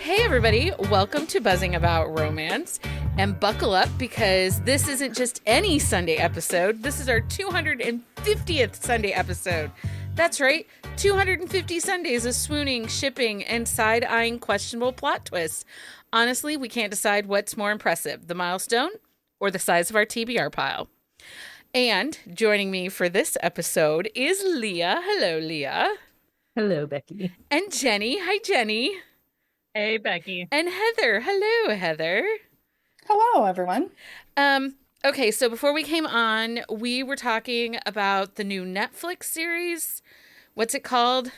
Hey everybody, welcome to Buzzing About Romance, and buckle up because this isn't just any Sunday episode, this is our 250th Sunday episode. That's right, 250 Sundays of swooning, shipping, and side-eyeing questionable plot twists. Honestly, we can't decide what's more impressive, the milestone or the size of our TBR pile. And joining me for this episode is Leah. Hello, Leah. Hello, Becky. And Jenny. Hi, Jenny. Hey, Becky. And Heather. Hello, Heather. Hello, everyone. Okay, so before we came on, we were talking about the new Netflix series. What's it called?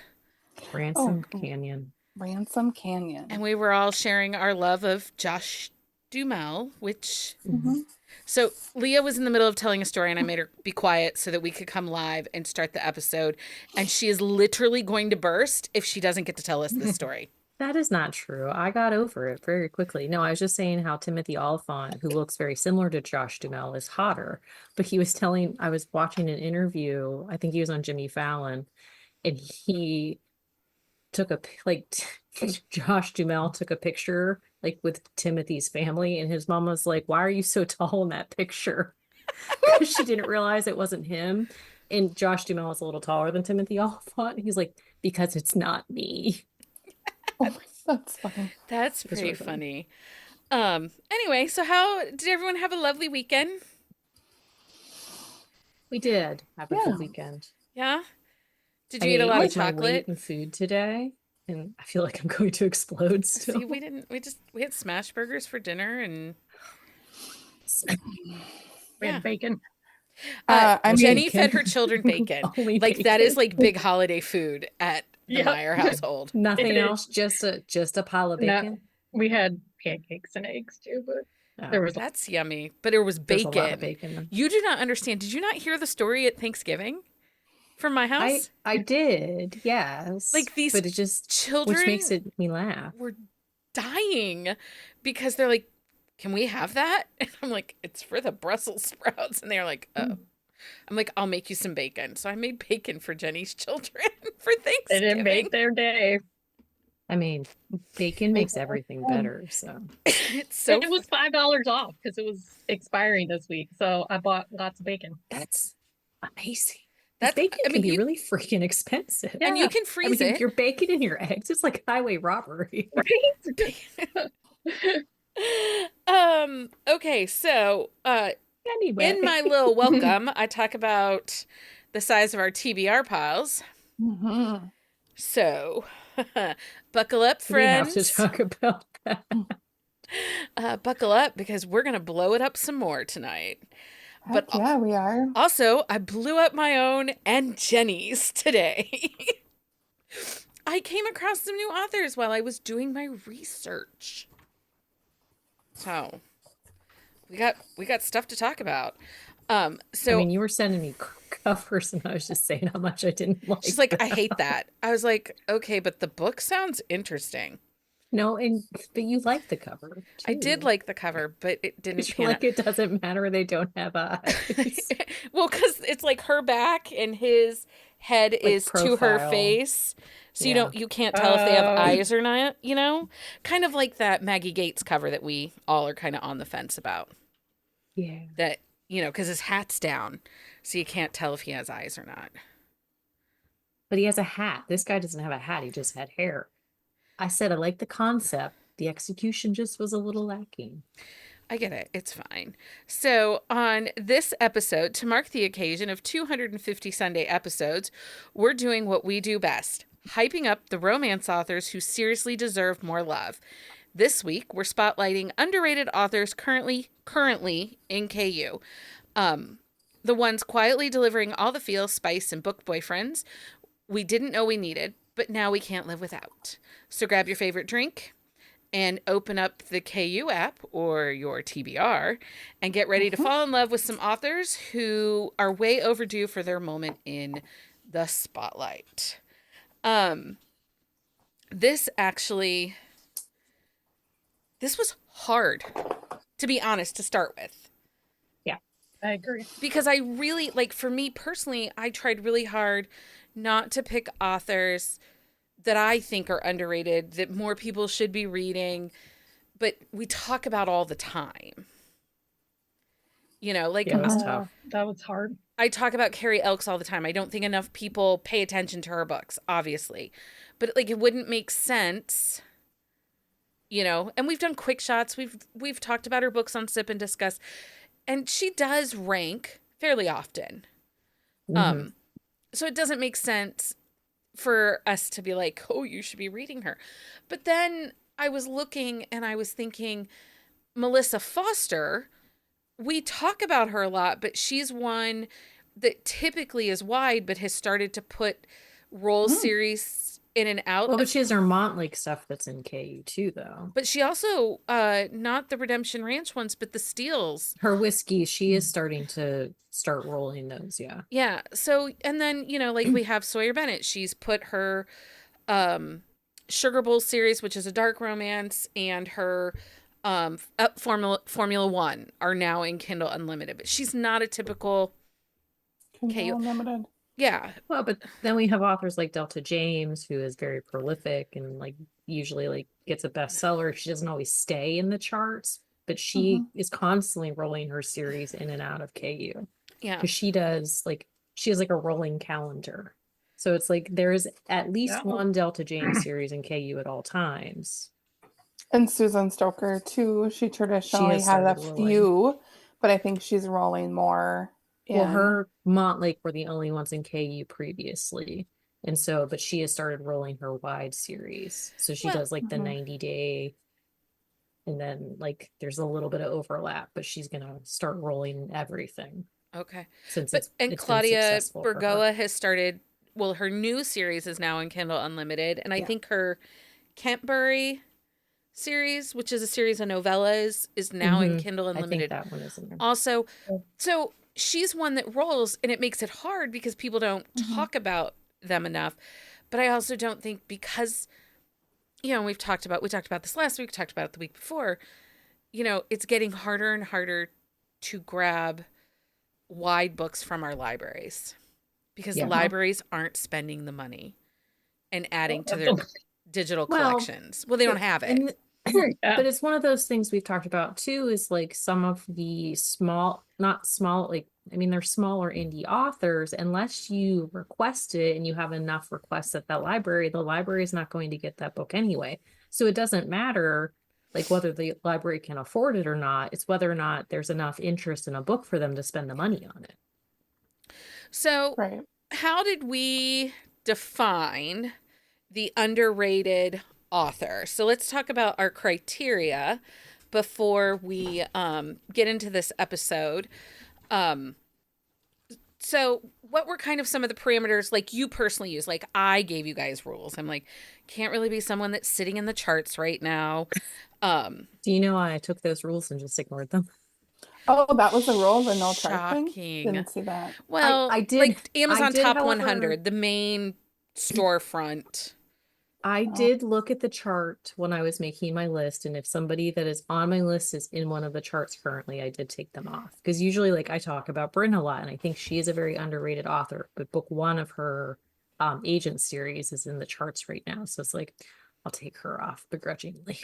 Ransom Canyon. Ransom Canyon. And we were all sharing our love of Josh Duhamel, which... Mm-hmm. So Leah was in the middle of telling a story and I made her be quiet so that we could come live and start the episode. And she is literally going to burst if she doesn't get to tell us this story. That is not true. I got over it very quickly. No, I was just saying how Timothy Oliphant, who looks very similar to Josh Duhamel, is hotter. But he was telling, I was watching an interview, I think he was on Jimmy Fallon, and he took Josh Duhamel took a picture like with Timothy's family, and his mom was like, "Why are you so tall in that picture?" Because she didn't realize it wasn't him. And Josh Duhamel is a little taller than Timothy Oliphant. He's like, "Because it's not me." Oh, that's funny. That's pretty really funny. Anyway, so how did everyone have a lovely weekend? We did have a Yeah. good weekend. Yeah? Did I you eat a ate, lot of like, my weight chocolate? in food today, and I feel like I'm going to explode still. See, we had smash burgers for dinner and We Yeah. had bacon. Jenny bacon. fed her children bacon. Only Like that is bacon. like big holiday food at the Yep. Meyer household. Nothing It is. else, just a pile of No. bacon. We had pancakes and eggs too, but Oh, there was That's yummy. But it was there's a lot of bacon. bacon. You do not understand. Did you not hear the story at Thanksgiving from my house? I did, yes. Like these but it just Children which makes it me laugh. were dying because they're like, "Can we have that?" And I'm like, "It's for the Brussels sprouts." And they're like, "Oh." I'm like, "I'll make you some bacon." So I made bacon for Jenny's children for they Thanksgiving. didn't make their day. I mean, bacon makes everything better. So It's so It was $5 off because it was expiring this week. So I bought lots of bacon. that's amazing. That's- Bacon I can mean, be you- really freaking expensive. and you Yeah. can I mean, freeze it. your bacon and your eggs, it's like highway robbery. Okay, so Anyway, in my little welcome, I talk about the size of our TBR piles. Mm-hmm. So buckle up, we have to friends. talk about that. Buckle up because we're gonna blow it up some more tonight. But Yeah, we are. also, I blew up my own and Jenny's today. I came across some new authors while I was doing my research. So we got stuff to talk about. So I mean, you were sending me covers, and I was just saying how much I didn't like. she's like, them. I hate that. I was like, okay, but the book sounds interesting. No, but you like the cover. I did too. like the cover, but it didn't It's pan like it doesn't matter they don't have eyes. Well, because it's like her back and his head is to her profile. face. So Yeah. you can't tell if they have Oh. eyes or not, you know? Kind of like that Maggie Gates cover that we all are kind of on the fence about. Yeah. That, because his hat's down, so you can't tell if he has eyes or not. But he has a hat. This guy doesn't have a hat. He just had hair. I said I like the concept. The execution just was a little lacking. I get it. It's fine. So, on this episode, to mark the occasion of 250 Sunday episodes, we're doing what we do best, hyping up the romance authors who seriously deserve more love. This week, we're spotlighting underrated authors currently in KU. The ones quietly delivering all the feel, spice, and book boyfriends we didn't know we needed, but now we can't live without. So grab your favorite drink and open up the KU app or your TBR and get ready to fall in love with some authors who are way overdue for their moment in the spotlight. This was hard, to be honest, to start with. I agree. Because I really, for me personally, I tried really hard not to pick authors that I think are underrated, that more people should be reading, but we talk about all the time. You know, like Yeah, that's Yeah, tough. that was hard. I talk about Carrie Elks all the time. I don't think enough people pay attention to her books, obviously. But like it wouldn't make sense, you know. And we've done quick shots. We've talked about her books on Sip and Discuss. And she does rank fairly often. Mhm. So it doesn't make sense for us to be like, "Oh, you should be reading her." But then I was looking and I was thinking Melissa Foster, we talk about her a lot, but she's one that typically is wide, but has started to put role Mm. series in and out. Well, but she has her Montlake stuff that's in KU too, though. But she also, not the Redemption Ranch ones, but the Steels. Her whiskey, she is starting to start rolling those, yeah. Yeah. So, and then, you know, like we have Sawyer Bennett. She's put her Sugar Bowl series, which is a dark romance, and her Formula One are now in Kindle Unlimited. But she's not a typical, Kindle Unlimited. yeah. Well, but then we have authors like Delta James, who is very prolific and like usually like gets a bestseller. She doesn't always stay in the charts, but she is constantly rolling her series in and out of KU Yeah. because she has like a rolling calendar. So it's like there is at least Yeah. one Delta James series in KU at all times. And Susan Stoker too. She traditionally has had a started rolling. few, but I think she's rolling more in. Well, her Montlake were the only ones in KU previously. And so, but she has started rolling her wide series. So she Well, does like the 90-day, and then like there's a little bit of overlap, but she's gonna start rolling everything Okay. since But it's and been Claudia successful for her. Bergoa has started, well, her new series is now in Kindle Unlimited, and I Yeah. think her Kentbury series, which is a series of novellas, is now in Mhm. Kindle I think Unlimited. that one is in there. Also, Yeah. so she's one that rolls, and it makes it hard because people don't talk about them enough. But I also don't think because, you know, we talked about this last week, talked about it the week before, you know, it's getting harder and harder to grab wide books from our libraries because Yeah. libraries aren't spending the money and adding to their Well, digital Well, collections. Well, they don't have it. And Yeah. but it's one of those things we've talked about too, is like some of the not small, like, I mean, they're smaller indie authors, unless you request it and you have enough requests at that library, the library is not going to get that book anyway. So it doesn't matter like whether the library can afford it or not. It's whether or not there's enough interest in a book for them to spend the money on it. So, Right. how did we define the underrated author? So let's talk about our criteria before we get into this episode. So what were kind of some of the parameters like you personally use? Like I gave you guys rules. I'm like, can't really be someone that's sitting in the charts right now. Do you know I took those rules and just ignored them? Oh, that was the rule, the no chart thing? Shocking. Didn't see that. Well, I did- like Amazon I did, Top however- 100, the main storefront. I Oh. did look at the chart when I was making my list, and if somebody that is on my list is in one of the charts currently, I did take them off. Because usually, like, I talk about Brynn a lot, and I think she is a very underrated author. But book one of her Agent series is in the charts right now, so it's like I'll take her off begrudgingly.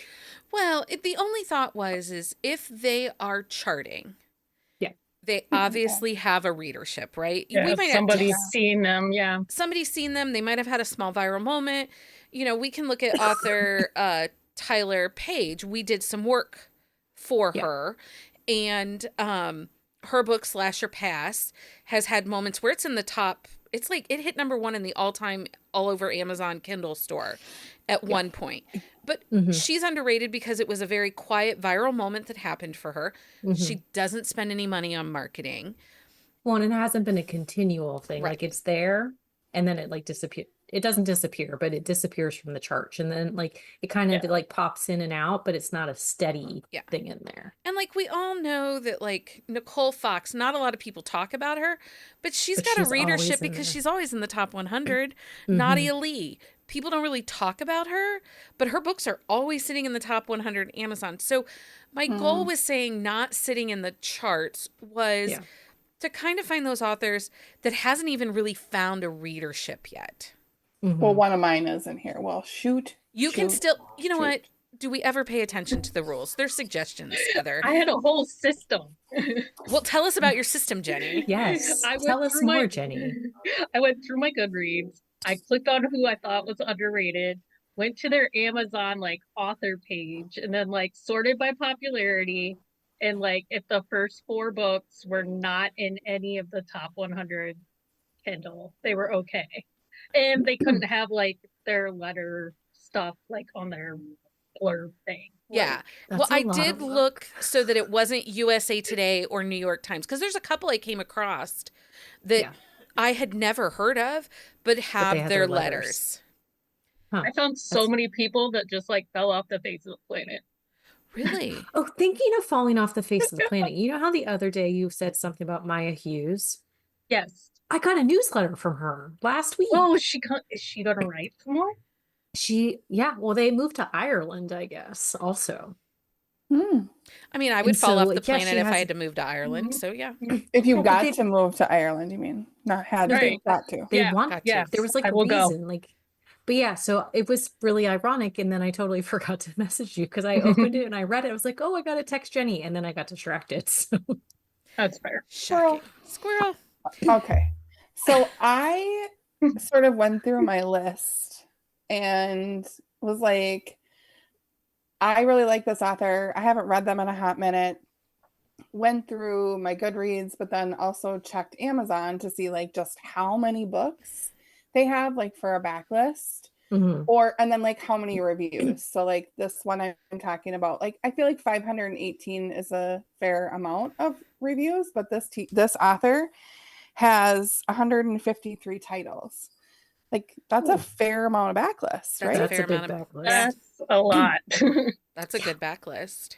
Well, the only thought is if they are charting, Yeah. they obviously have a readership, right? Yeah, We might have somebody's seen them. Yeah. somebody's seen them. They might have had a small viral moment. You know, we can look at author Tyler Page. We did some work for Yeah. her, and her book Slasher Pass has had moments where it's in the top. It's like it hit number one in the all-time all over Amazon Kindle store at one point. But Mhm. she's underrated because it was a very quiet viral moment that happened for her. Mhm. She doesn't spend any money on marketing. Well, and it hasn't been a continual thing. Right. Like it's there, and then it like disappear. It doesn't disappear, but it disappears from the chart, and then like it kind of like pops in and out, but it's not a steady Yeah. thing in there. And like we all know that like Nicole Fox, not a lot of people talk about her, but she's But got she's a readership always in because there. she's always in the top 100. Mhm. Nadia Lee. People don't really talk about her, but her books are always sitting in the top 100 Amazon. So my goal with saying not sitting in the charts was Yeah. to kind of find those authors that hasn't even really found a readership yet. Well, Mhm. one of mine is in here. Well, shoot. You can shoot, still, you know shoot. what? Do we ever pay attention to the rules? They're suggestions, Heather. I had a whole system. Well, tell us about your system, Jenny. Yes. I went Tell us through my more, Jenny. I went through my Goodreads. I clicked on who I thought was underrated, went to their Amazon like author page, and then like sorted by popularity. And like if the first 4 books were not in any of the top 100 Kindle, they were okay. And they couldn't have like their letter stuff like on their blurb thing. Yeah. Well, That's a I lot did of look so that it wasn't USA Today or New York Times because there's a couple I came across that Yeah. I had never heard of, but have had their their letters. Huh. I found so That's- many people that just like fell off the face of the planet. Really? Oh, thinking of falling off the face of the planet. You know how the other day you said something about Maya Hughes? Yes. I got a newsletter from her last week. Oh, is she gonna write some more? Well, they moved to Ireland, I guess, also. Hmm. I mean, I would And fall so, off the yeah, planet she if I has- had to move to Ireland. So, yeah. If you Well, but got they- to move to Ireland, you mean? Not had to, Right. got to. They Yeah, want got yes, to. there was like I a will go. reason, but yeah, so it was really ironic, and then I totally forgot to message you because I opened it and I read it. I was like, oh, I gotta text Jenny, and then I got distracted. So That's fair. Shocking. Squirrel. Okay. So I sort of went through my list and was like, I really like this author. I haven't read them in a hot minute. Went through my Goodreads, but then also checked Amazon to see like just how many books they have like for a backlist. Mhm. And then like how many reviews. So like this one I'm talking about, like I feel like 518 is a fair amount of reviews, but this author has 153 titles. Like that's a Ooh. fair amount of backlist, That's right? a That's fair a big amount of. backlist. Yeah, That's a lot. that's a good backlist.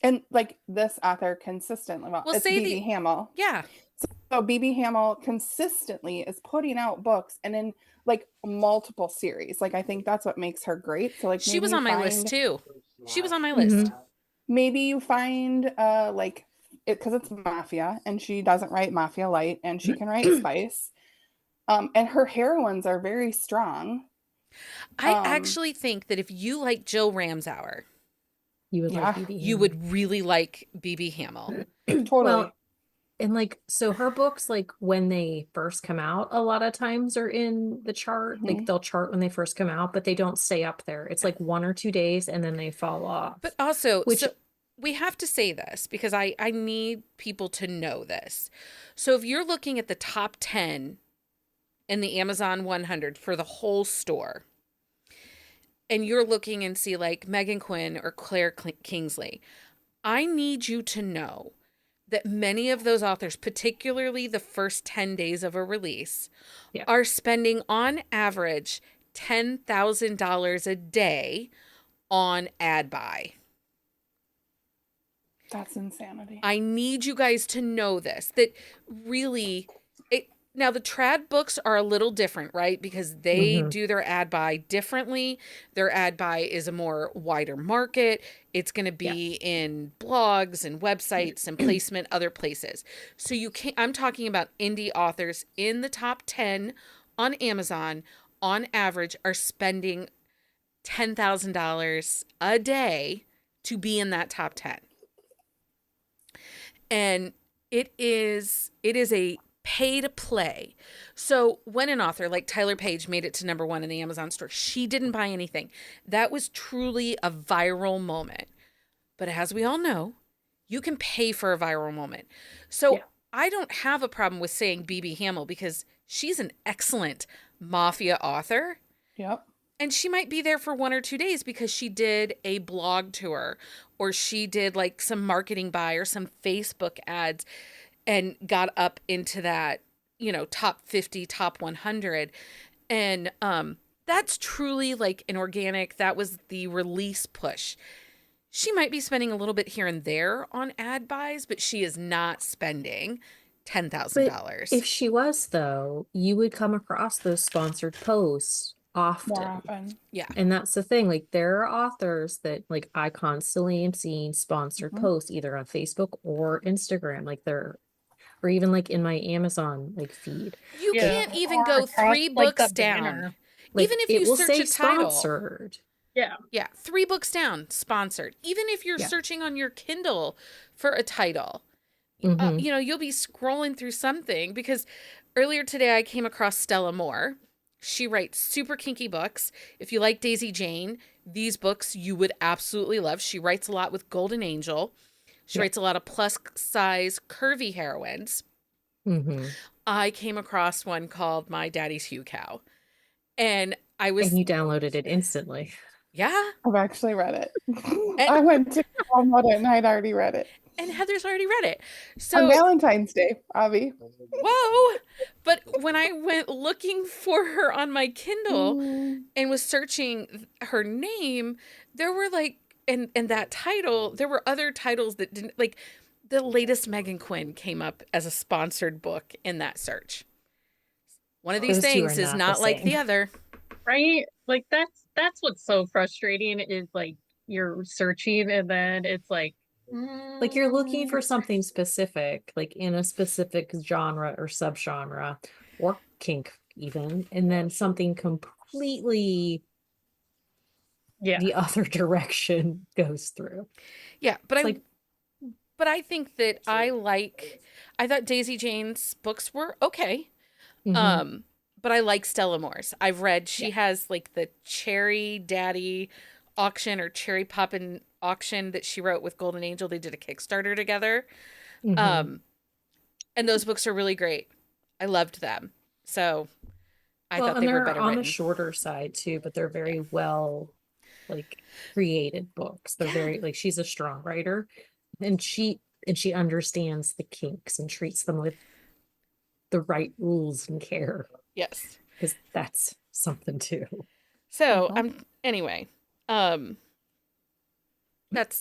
And like this author consistently, well, Well, it's say BB Hamel. Yeah. So BB Hamel consistently is putting out books and in like multiple series. Like I think that's what makes her great. So like She maybe was you on my list find- too. She was on my Mhm. list. Maybe you find like it because it's mafia and she doesn't write mafia light and she can write spice. And her heroines are very strong. I Um, actually think that if you like Jill Ramsauer, You would Yeah. like BB you Hamel. would really like BB Hamel. Totally. Well, and like, so her books, like when they first come out, a lot of times are in the chart. Like Mhm. they'll chart when they first come out, but they don't stay up there. It's like 1 or 2 days and then they fall off. But also, Which- so we have to say this because I need people to know this. So if you're looking at the top 10 in the Amazon 100 for the whole store, and you're looking and see like Megan Quinn or Claire Kingsley, I need you to know that many of those authors, particularly the first 10 days of a release, Yeah. are spending on average $10,000 a day on ad buy. That's insanity. I need you guys to know this, that really now the trad books are a little different, right? Because they Mhm. do their ad buy differently. Their ad buy is a more wider market. It's going to be in blogs and websites and placement other places. So you can't, I'm talking about indie authors in the top 10 on Amazon on average are spending $10,000 a day to be in that top 10. And it is a pay to play. So when an author like Tyler Page made it to #1 in the Amazon store, she didn't buy anything. That was truly a viral moment. But as we all know, you can pay for a viral moment. So Yeah. I don't have a problem with saying BB Hamel because she's an excellent mafia author. Yep. And she might be there for 1 or 2 days because she did a blog tour or she did like some marketing buy or some Facebook ads and got up into that, top 50, top 100. And that's truly like an organic, that was the release push. She might be spending a little bit here and there on ad buys, but she is not spending $10,000. If she was, though, you would come across those sponsored posts often. More often. Yeah. And that's the thing. Like, there are authors that, like, I constantly am seeing sponsored Mhm. posts either on Facebook or Instagram. Like, or even like in my Amazon like feed. You Yeah. can't even Or go across, 3 like, books the down. banner. Like, Even if it you will search say a title. sponsored. Yeah. Yeah, 3 books down, sponsored. Even if you're Yeah. searching on your Kindle for a title, Mhm. you know, you'll be scrolling through something because earlier today I came across Stella Moore. She writes super kinky books. If you like Daisy Jane, these books you would absolutely love. She writes a lot with Golden Angel. She Yeah. writes a lot of plus size curvy heroines. Mhm. I came across one called My Daddy's Hugh Cow. And I was, And you downloaded it instantly. yeah. I've actually read it. And, I went to download it and I'd already read it. and Heather's already read it. On So, Valentine's Day, Avi. whoa. But when I went looking for her on my Kindle and was searching her name, there were like, and that title, there were other titles that didn't, like, the latest Megan Quinn came up as a sponsored book in that search. One of these Those two are things is not the not like the same. other. Right? Like that's what's so frustrating is like you're searching and then it's like Like, you're looking for mm, something specific, like in a specific genre or subgenre or kink even, and then something completely yeah. the other direction goes through. Yeah, but It's like, I think that I thought Daisy Jane's books were okay. mhm. But I like Stella Moore's. I've read, she has like the Cherry Daddy auction or Cherry Poppin' auction that she wrote with Golden Angel. They did a Kickstarter together. Mhm. And those books are really great. I loved them. So I Well, thought and they were they're better on the written. shorter side too, but they're very well like created books. They're Yeah. very like, she's a strong writer, and she understands the kinks and treats them with the right rules and care, Yes. because that's something too. So Mhm. I'm anyway. That's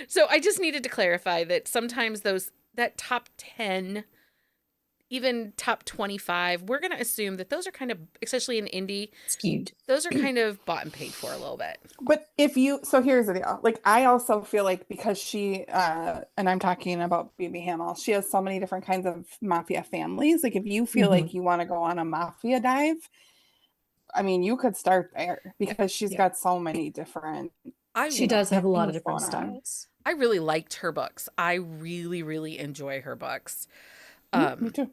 so I just needed to clarify that sometimes that top 10, even top 25, we're going to assume that those are kind of, especially in indie, Skewed. those are kind of bought and paid for a little bit. But so here's the deal. Like, I also feel like because she, and I'm talking about BB Hamel, she has so many different kinds of mafia families. Like, if you feel like you want to go on a mafia dive, I mean, you could start there because she's Yeah. got so many different. She does have a lot of things different going on. styles. I really liked her books. I really, really enjoy her books. Me too.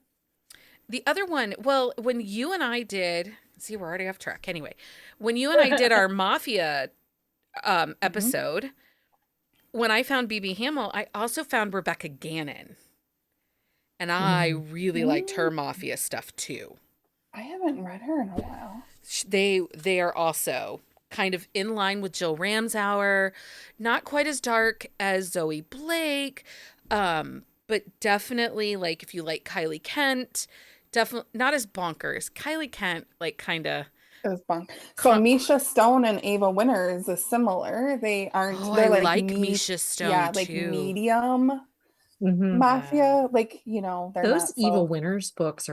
The other one, well, when you and I did, see, we're already off track. Anyway, when you and I did our Mafia episode, when I found BB Hamel, I also found Rebecca Gannon. And I really liked her Mafia stuff too. I haven't read her in a while. They are also kind of in line with Jill Ramsauer, not quite as dark as Zoe Blake, but definitely like if you like Kylie Kent, definitely not as bonkers. Kylie Kent, like kind of. It was bunk. So Misha Stone and Ava Winters is similar. They aren't. Oh, They're I like like Misha Stone yeah, like too. medium Mhm. mafia. Like, they're Those not Evil so Winners books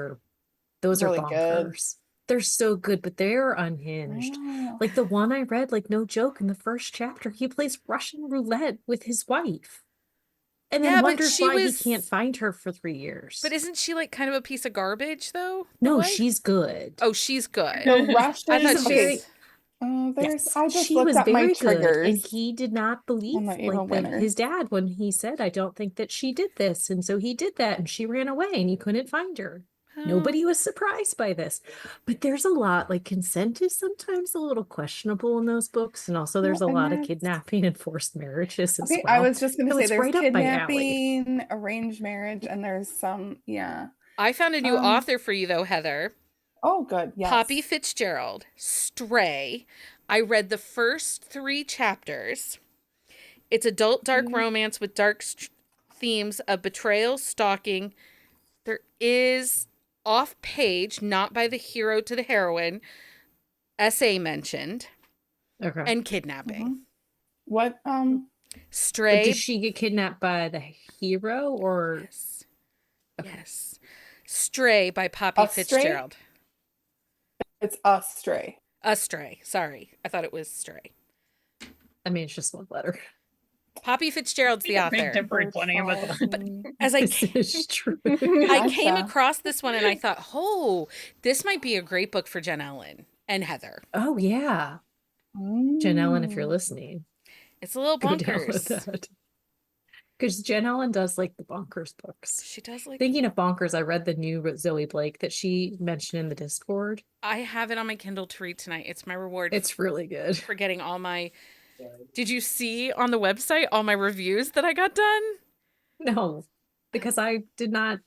those are really good. bonkers. They're so good, but they're I unhinged. know. Like the one I read, like no joke, in the first chapter, he plays Russian roulette with his wife. And then Yeah, but wonders she why he was. can't find her for 3 years. But isn't she like kind of a piece of garbage though? The No, wife? she's good. Oh, she's good. The I Russian. thought She's she very was. There's. yes. I just She looked was up my very good, and triggers he did not believe on the Ava like that Winter. his dad when he said, "I don't think that she did this," and so he did that, and she ran away, and he couldn't find her. Oh. Nobody was surprised by this, but there's a lot like consent is sometimes a little questionable in those books, and also there's Well, a and lot of there's kidnapping and forced marriages as okay. I well. was just gonna So say it's there's right up my alley. kidnapping, arranged marriage, and there's some. Yeah. I found a new author for you though, Heather. Oh, good. Yes. Poppy Fitzgerald, Stray. I read the first 3 chapters. It's adult dark romance with dark themes of betrayal, stalking. There is off page, not by the hero to the heroine, essay mentioned, Okay. and kidnapping. What? But Stray. does she get kidnapped by the hero or? Yes. Yes. Stray by Poppy A Stray? Fitzgerald. It's a stray. A Stray. Sorry. I thought it was Stray. I mean, it's just one letter. Poppy Fitzgerald's the Big author. difference on Amazon. As I This is true. I came Gotcha. across this one and I thought, oh, this might be a great book for Jen Ellen and Heather. Oh yeah, Jen Ellen, if you're Mm. listening, It's a little go download bonkers. that. Because Jen Ellen does like the bonkers books. She does like. Thinking of bonkers, I read the new Zoe Blake that she mentioned in the Discord. I have it on my Kindle to read tonight. It's my reward It's really good. for getting all my. Did you see on the website all my reviews that I got done? No, because I did not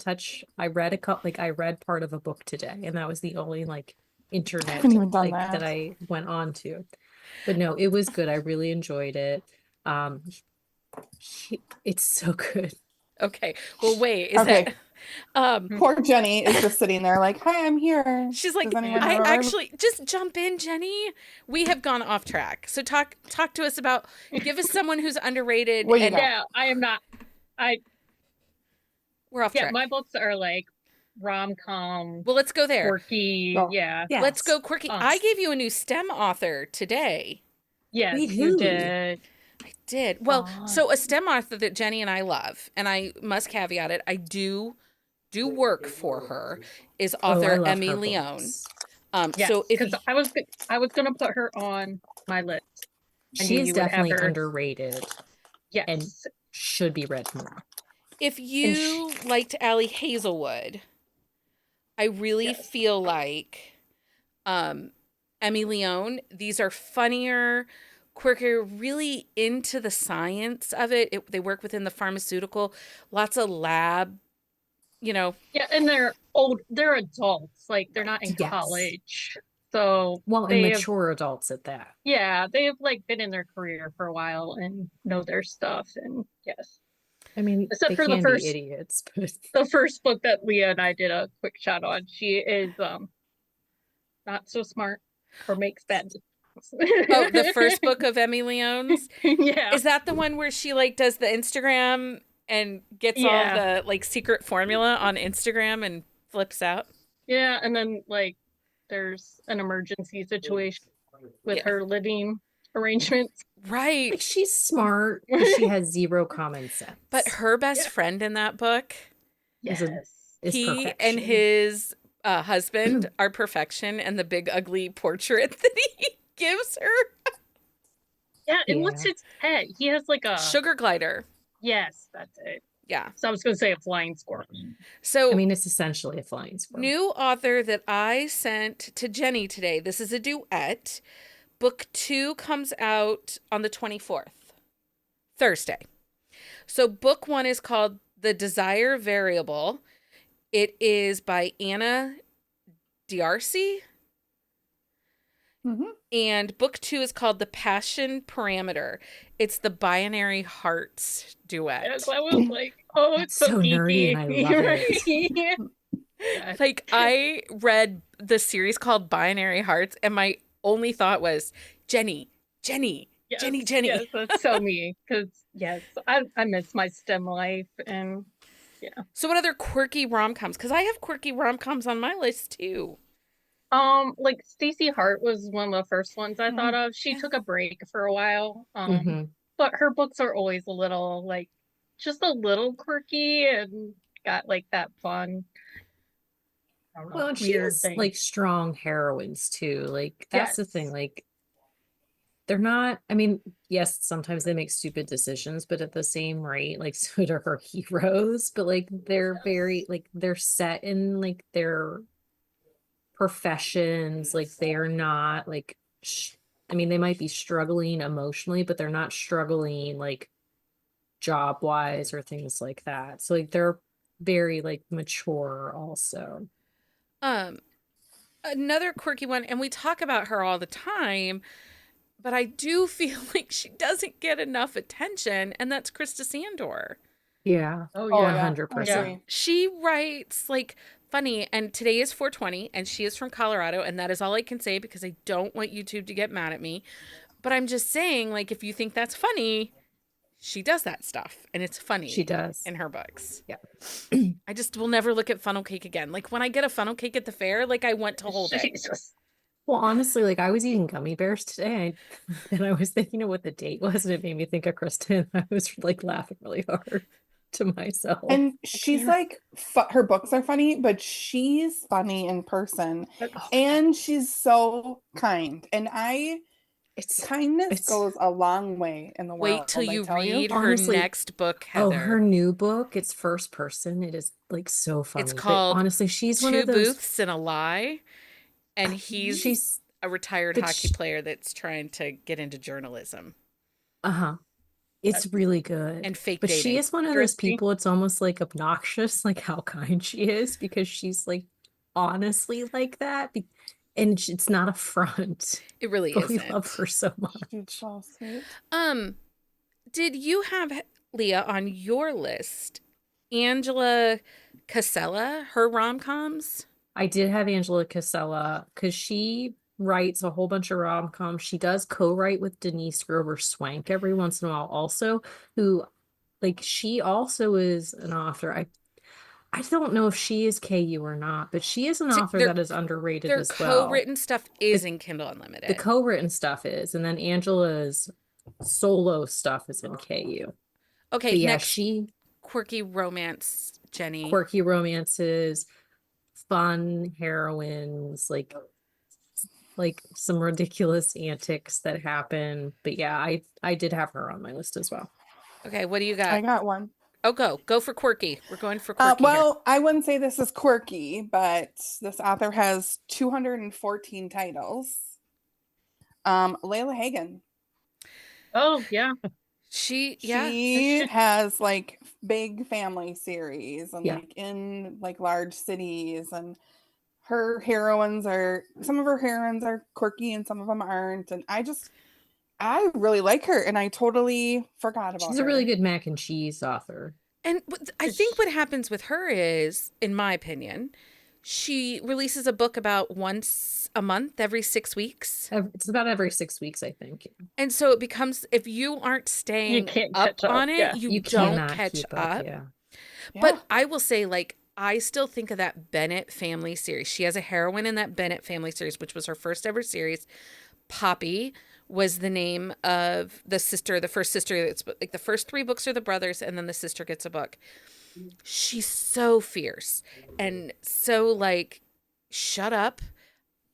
touch. I read I read part of a book today, and that was the only like internet haven't even done like that that. I went on to. But no, it was good. I really enjoyed it. It's so good. Okay. Well, wait. Is Okay. that? Poor Jenny is just sitting there like, hi, I'm here. She's like, Does anyone I have a actually just jump in, Jenny. We have gone off track. So talk to us about. Give us someone who's underrated. What you and got? Yeah, I am not. we're off Yeah, track. my books are like rom-com, Well, let's go there. quirky. Oh. Yeah. Yes. Let's go quirky. I gave you a new STEM author today. Yes, Wait, you who? did. I did. Well, Aw. so a STEM author that Jenny and I love, and I must caveat it, I do work for her, is Oh, I author love Emmy her Leone. books. Yes, So if because I was gonna put her on my list. I She knew is you would have definitely her. underrated Yes. and should be read more. if you liked Allie Hazelwood, I really Yes. feel like Emmy Leone, these are funnier, quicker, really into the science of it. They work within the pharmaceutical, lots of lab, Yeah, and they're adults, like they're not in Yes. college. So Well, and they have, mature adults at that. yeah, they have like been in their career for a while and know their stuff. And yes, I mean, Except they for the can first- be idiots, but the first book that Leah and I did a quick shot on, she is not so smart or makes bad decisions. Oh, the first book of Emmy Leone's? Yeah. Is that the one where she like does the Instagram and gets all Yeah. the like secret formula on Instagram and flips out? Yeah, and then like there's an emergency situation with Yeah. her living arrangements. Right. like she's smart, but she has zero common sense. But her best Yeah. friend in that book, Is a- is he perfection. and his husband are perfection, and the big ugly portrait that he gives her. Yeah, and what's Yeah. his pet? He has like a Sugar glider. Yes, that's it. Yeah. So I was gonna say a flying squirrel. So I mean, it's essentially a flying squirrel. new author that I sent to Jenny today. This is a duet. Book 2 comes out on the 24th, Thursday. So book 1 is called The Desire Variable. It is by Anna D'Arcy. Mhm. And book 2 is called The Passion Parameter. It's the Binary Hearts duet. Yes, I was like, oh, it's That's so, so nerdy geeky. and I love it. Yeah. Like, I read the series called Binary Hearts, and my only thought was, Jenny. Yes, Jenny. Yes, that's so me. Because yes, I miss my STEM life, and So what other quirky rom-coms? Because I have quirky rom-coms on my list, too. like Stacey Hart was one of the first ones I thought of. She Yeah. took a break for a while. Mhm. But her books are always a little like just a little quirky and got like that fun. I don't know, Well, and she weird has thing. like strong heroines too. Like that's the thing. Yes. Like they're not. I mean, yes, sometimes they make stupid decisions, but at the same rate, like so do her heroes. But like they're very like they're set in like their professions. Like they're not like. I mean, they might be struggling emotionally, but they're not struggling like job wise or things like that. So like they're very like mature also. Another quirky one, and we talk about her all the time, but I do feel like she doesn't get enough attention, and that's Krista Sandor. Yeah. Oh Oh, yeah. yeah. 100%. She writes like funny, and today is 420, and she is from Colorado, and that is all I can say because I don't want YouTube to get mad at me. But I'm just saying, like, if you think that's funny, she does that stuff, and it's funny. She does. in her books. Yeah. I just will never look at funnel cake again. Like when I get a funnel cake at the fair, like I want to hold it. Jesus. Well, honestly, like I was eating gummy bears today, and I was thinking of what the date was, and it made me think of Kristen. I was like laughing really hard to myself. And she's like, her books are funny, but she's funny in person. And she's so kind. And kindness It's goes a long way in the world, Wait till I you tell you. read her Honestly, next book, oh, Heather. her new book, it's first person. It is like so funny. It's But called honestly, she's one Two of those. Booths and a Lie, and he's She's a retired but hockey player that's trying to get into journalism uh-huh. It's really good. and fake But she dating. is one of those people, it's almost like obnoxious, like how kind she is, because she's like honestly like that. It's not a front. It really But we isn't. love her so much. She's so sweet. Did you have, Leah, on your list Angela Casella, her rom-coms? I did have Angela Casella because she writes a whole bunch of rom-coms. She does co-write with Denise Grover Swank every once in a while also, who like she also is an author. I don't know if she is KU or not, but she is an So author their- that is underrated Their as well. co-written stuff is in Kindle Unlimited. The co-written stuff is, and then Angela's solo stuff is in KU. Okay, But yeah, next she quirky romance, Jenny. quirky romances, fun heroines, like some ridiculous antics that happen. But yeah, I did have her on my list as well. Okay, what do you I got? got one. Oh, go for quirky. We're going for quirky here. Well, I wouldn't say this is quirky, but this author has 214 titles. Layla Hagen. Oh, yeah. She has like big family series and Yeah. like in like large cities, and some of her heroines are quirky and some of them aren't, and I really like her, and I totally forgot about her. She's a really good mac and cheese author. And I think what happens with her is, in my opinion, she releases a book about once a month, every 6 weeks. It's about every 6 weeks, I think. And so it becomes, if you aren't staying can't up catch up, on it, yeah. you don't cannot catch keep up. Yeah. But I will say, like, I still think of that Bennett family series. She has a heroine in that Bennett family series, which was her first ever series. Poppy was the name of the first sister. It's like the first 3 books are the brothers, and then the sister gets a book. She's so fierce and so like, shut up.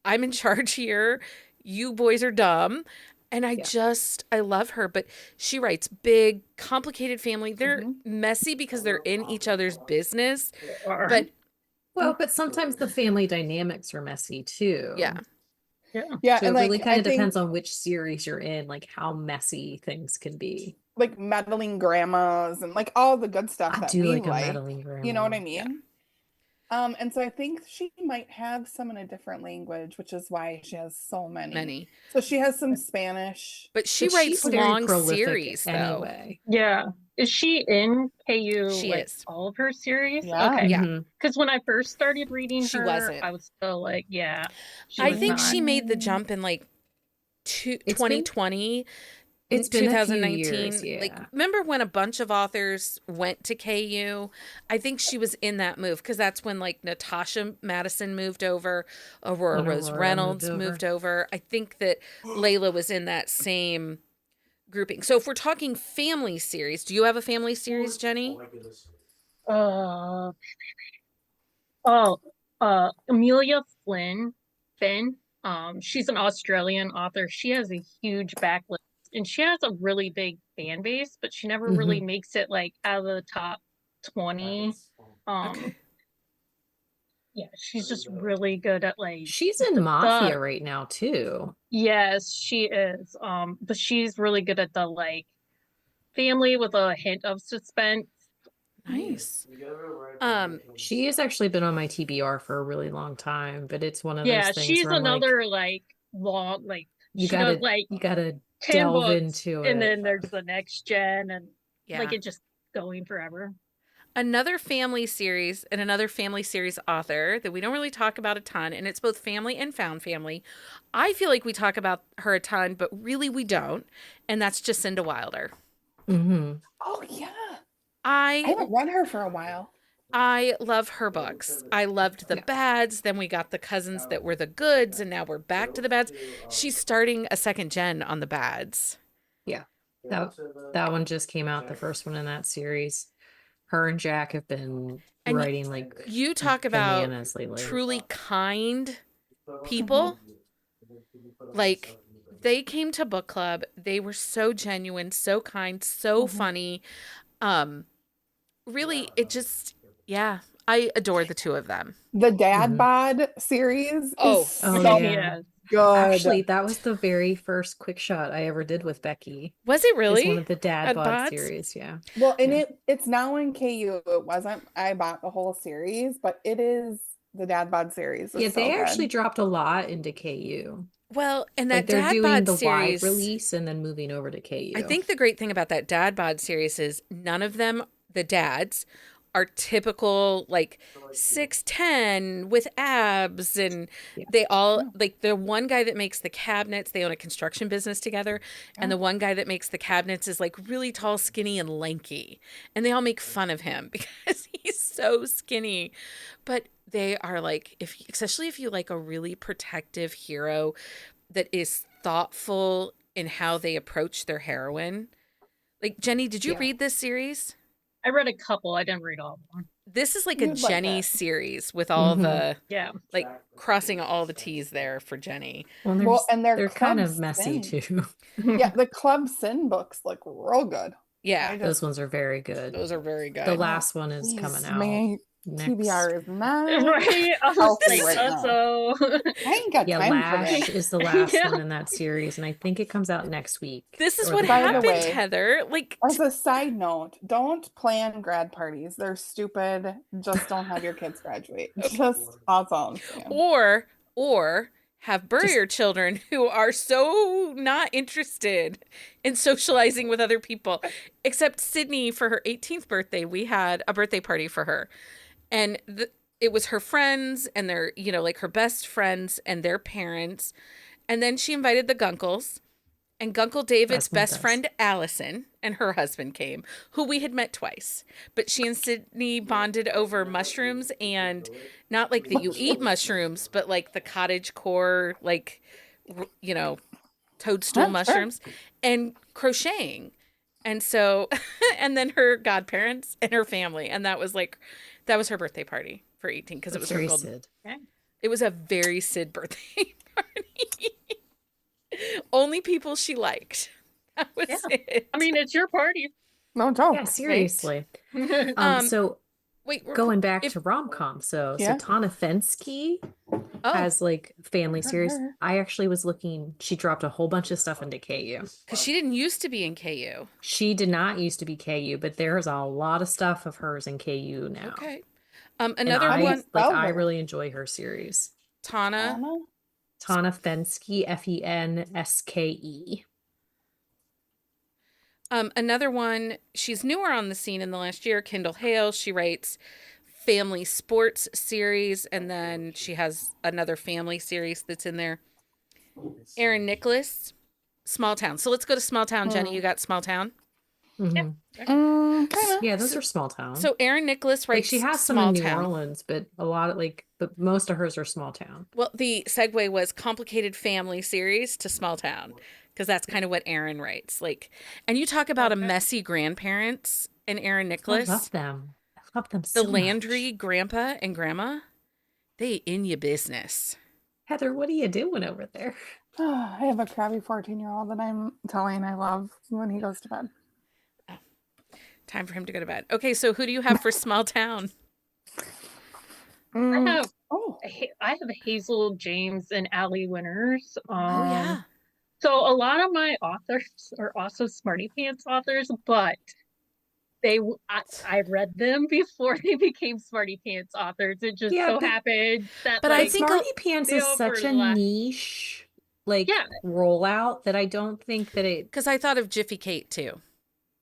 I'm in charge here. You boys are dumb. And I love her, but she writes big, complicated family. They're messy because they're in each other's business. But but sometimes the family dynamics are messy too. yeah. Yeah, So and it really like kind I of think depends on which series you're in, like how messy things can be. like meddling grandmas and like all the good stuff I that do we like a like. meddling grandma. You know what I mean? And so I think she might have some in a different language, which is why she has so many. So she has some Spanish. But she But writes she's very long prolific series, though. anyway. Yeah. Is she in KU? She like, is. all of her series? Yeah. Okay. Yeah. Mhm. Because when I first started reading She her, wasn't. I was still like, yeah. I was think not. she made the jump in like 2020. It's been a few 2019. years, yeah. Like, remember when a bunch of authors went to KU? I think she was in that move because that's when like Natasha Madison moved over, Aurora When Rose Aurora Reynolds moved moved over. I think that Layla was in that same grouping. So if we're talking family series, do you have a family series, Jenny? Uh, Amelia Finn. She's an Australian author. She has a huge backlist and she has a really big fan base, but she never really makes it like out of the top 20. Okay. Yeah, she's just really good at like She's in Mafia right now too. Yes, she is. But she's really good at the like family with a hint of suspense. Nice. She has actually been on my TBR for a really long time, but it's one of those things she's where I'm another like, long you she gotta does, like you gotta 10 delve books, into it. and then there's the next gen, and Yeah. like it just going forever. Another family series and another family series author that we don't really talk about a ton, and it's both family and found family. I feel like we talk about her a ton, but really we don't, and that's Jacinda Wilder. Mm-hmm. Oh yeah. I haven't read her for a while. I love her books. I loved the Yeah. bads, then we got the cousins that were the goods, and now we're back to the bads. She's starting a second gen on the bads. Yeah. That one just came out, the first one in that series. Her and Jack have been And writing like you talk about bananas lately. truly kind people. Mhm. Like, they came to book club. They were so genuine, so kind, so Mhm. funny. Really, it just, yeah, I adore the two of them. The Dad Mhm. Bod series Oh. is Oh, so yeah. good. Actually, that was the very first quick shot I ever did with Becky. Was it Is one really? of the dad At bod bods? series, yeah. Well, and Yeah. it's now in KU. It wasn't. I bought the whole series, but it is the Dad Bod series. Is Yeah, so they good. actually dropped a lot into KU. Well, and Like that they're Dad doing Bod the wide series, release and then moving over to KU. I think the great thing about that Dad Bod series is none of them, the dads, are typical like 6'10" with abs, and Yeah. they all Yeah. like the one guy that makes the cabinets, they own a construction business together, and the one guy that makes the cabinets is like really tall, skinny, and lanky. And they all make fun of him because he's so skinny. But they are like, if especially if you like a really protective hero that is thoughtful in how they approach their heroine. Like, Jenny, did you Yeah. read this series? I read a couple. I didn't read all of them. This is like a You'd like Jenny that. series with all Mhm. the Yeah. like crossing all the T's there for Jenny. Well, Well, and their they're kind Club of messy Sin. too. Yeah, the Club Sin books look real good. Yeah, I Those just ones are very good. those are very The good. last one is coming please, out my next. TBR is not Right. I was healthy like, right now. so I ain't got Yeah, time for Lash this. is the last Yeah. one in that series, and I think it comes out next week. This is or what the By week the happened, way, Heather. Like, As a side note, don't plan grad parties. They're stupid. Just don't have your kids graduate. Just that's all I'm saying. or have bury your children who are so not interested in socializing with other people. Except Sydney, for her 18th birthday, we had a birthday party for her. And it was her friends and their, like her best friends and their parents. And then she invited the Gunkles. And Gunkle David's As one best does. friend, Allison, and her husband came, who we had met twice. But she and Sydney bonded over mushrooms, and not like that you eat mushrooms, but like the cottage core, like, toadstool Sure. mushrooms and crocheting. And so, and then her godparents and her family. And that was her birthday party for 18 because it was her very golden. Sid. It was a very Sid birthday party. Only people she liked. That was it. I mean, it's your party. No joke. Yeah, seriously. Um, So wait, going back if- to rom-com, so Yeah. Satana Fensky oh, has like family series. her. I actually was looking, she dropped a whole bunch of stuff into KU. because she didn't used to be in KU. She did not used to be KU, but there's a lot of stuff of hers in KU now. Okay. And Another I, one, like, Spell I her. really enjoy her series. Tana. Anna? Tana Fensky, Fenske. Another one, she's newer on the scene in the last year, Kendall Hale. She writes family sports series, and then she has another family series that's in there. Erin Nicholas, Small Town. So let's go to Small Town. Jenny, you got Small Town? Mhm. Kinda. Yeah, those are small town. So Erin Nicholas like writes she has some Small in New Town. Orleans, but a lot of but most of hers are small town. Well, the segue was complicated family series to Small Town, because that's kind of what Erin writes. Like, and you talk about a messy grandparents and Erin I Nicholas. love them. I love them The so Landry much. grandpa and grandma, they in your business. Heather, what are you doing over there? I have a crabby 14-year-old that I'm telling I love when he goes to bed. Time for him to go to bed. Okay, so who do you have for Small Town? I have Oh, I have Hazel James and Allie Winters. Oh yeah. So a lot of my authors are also Smarty Pants authors, but I read them before they became Smarty Pants authors. It just Yeah, so but- happened that but I like, think Smarty Pants they is such a overlap. niche Yeah. rollout that I don't think that it Because I thought of Jiffy Kate too.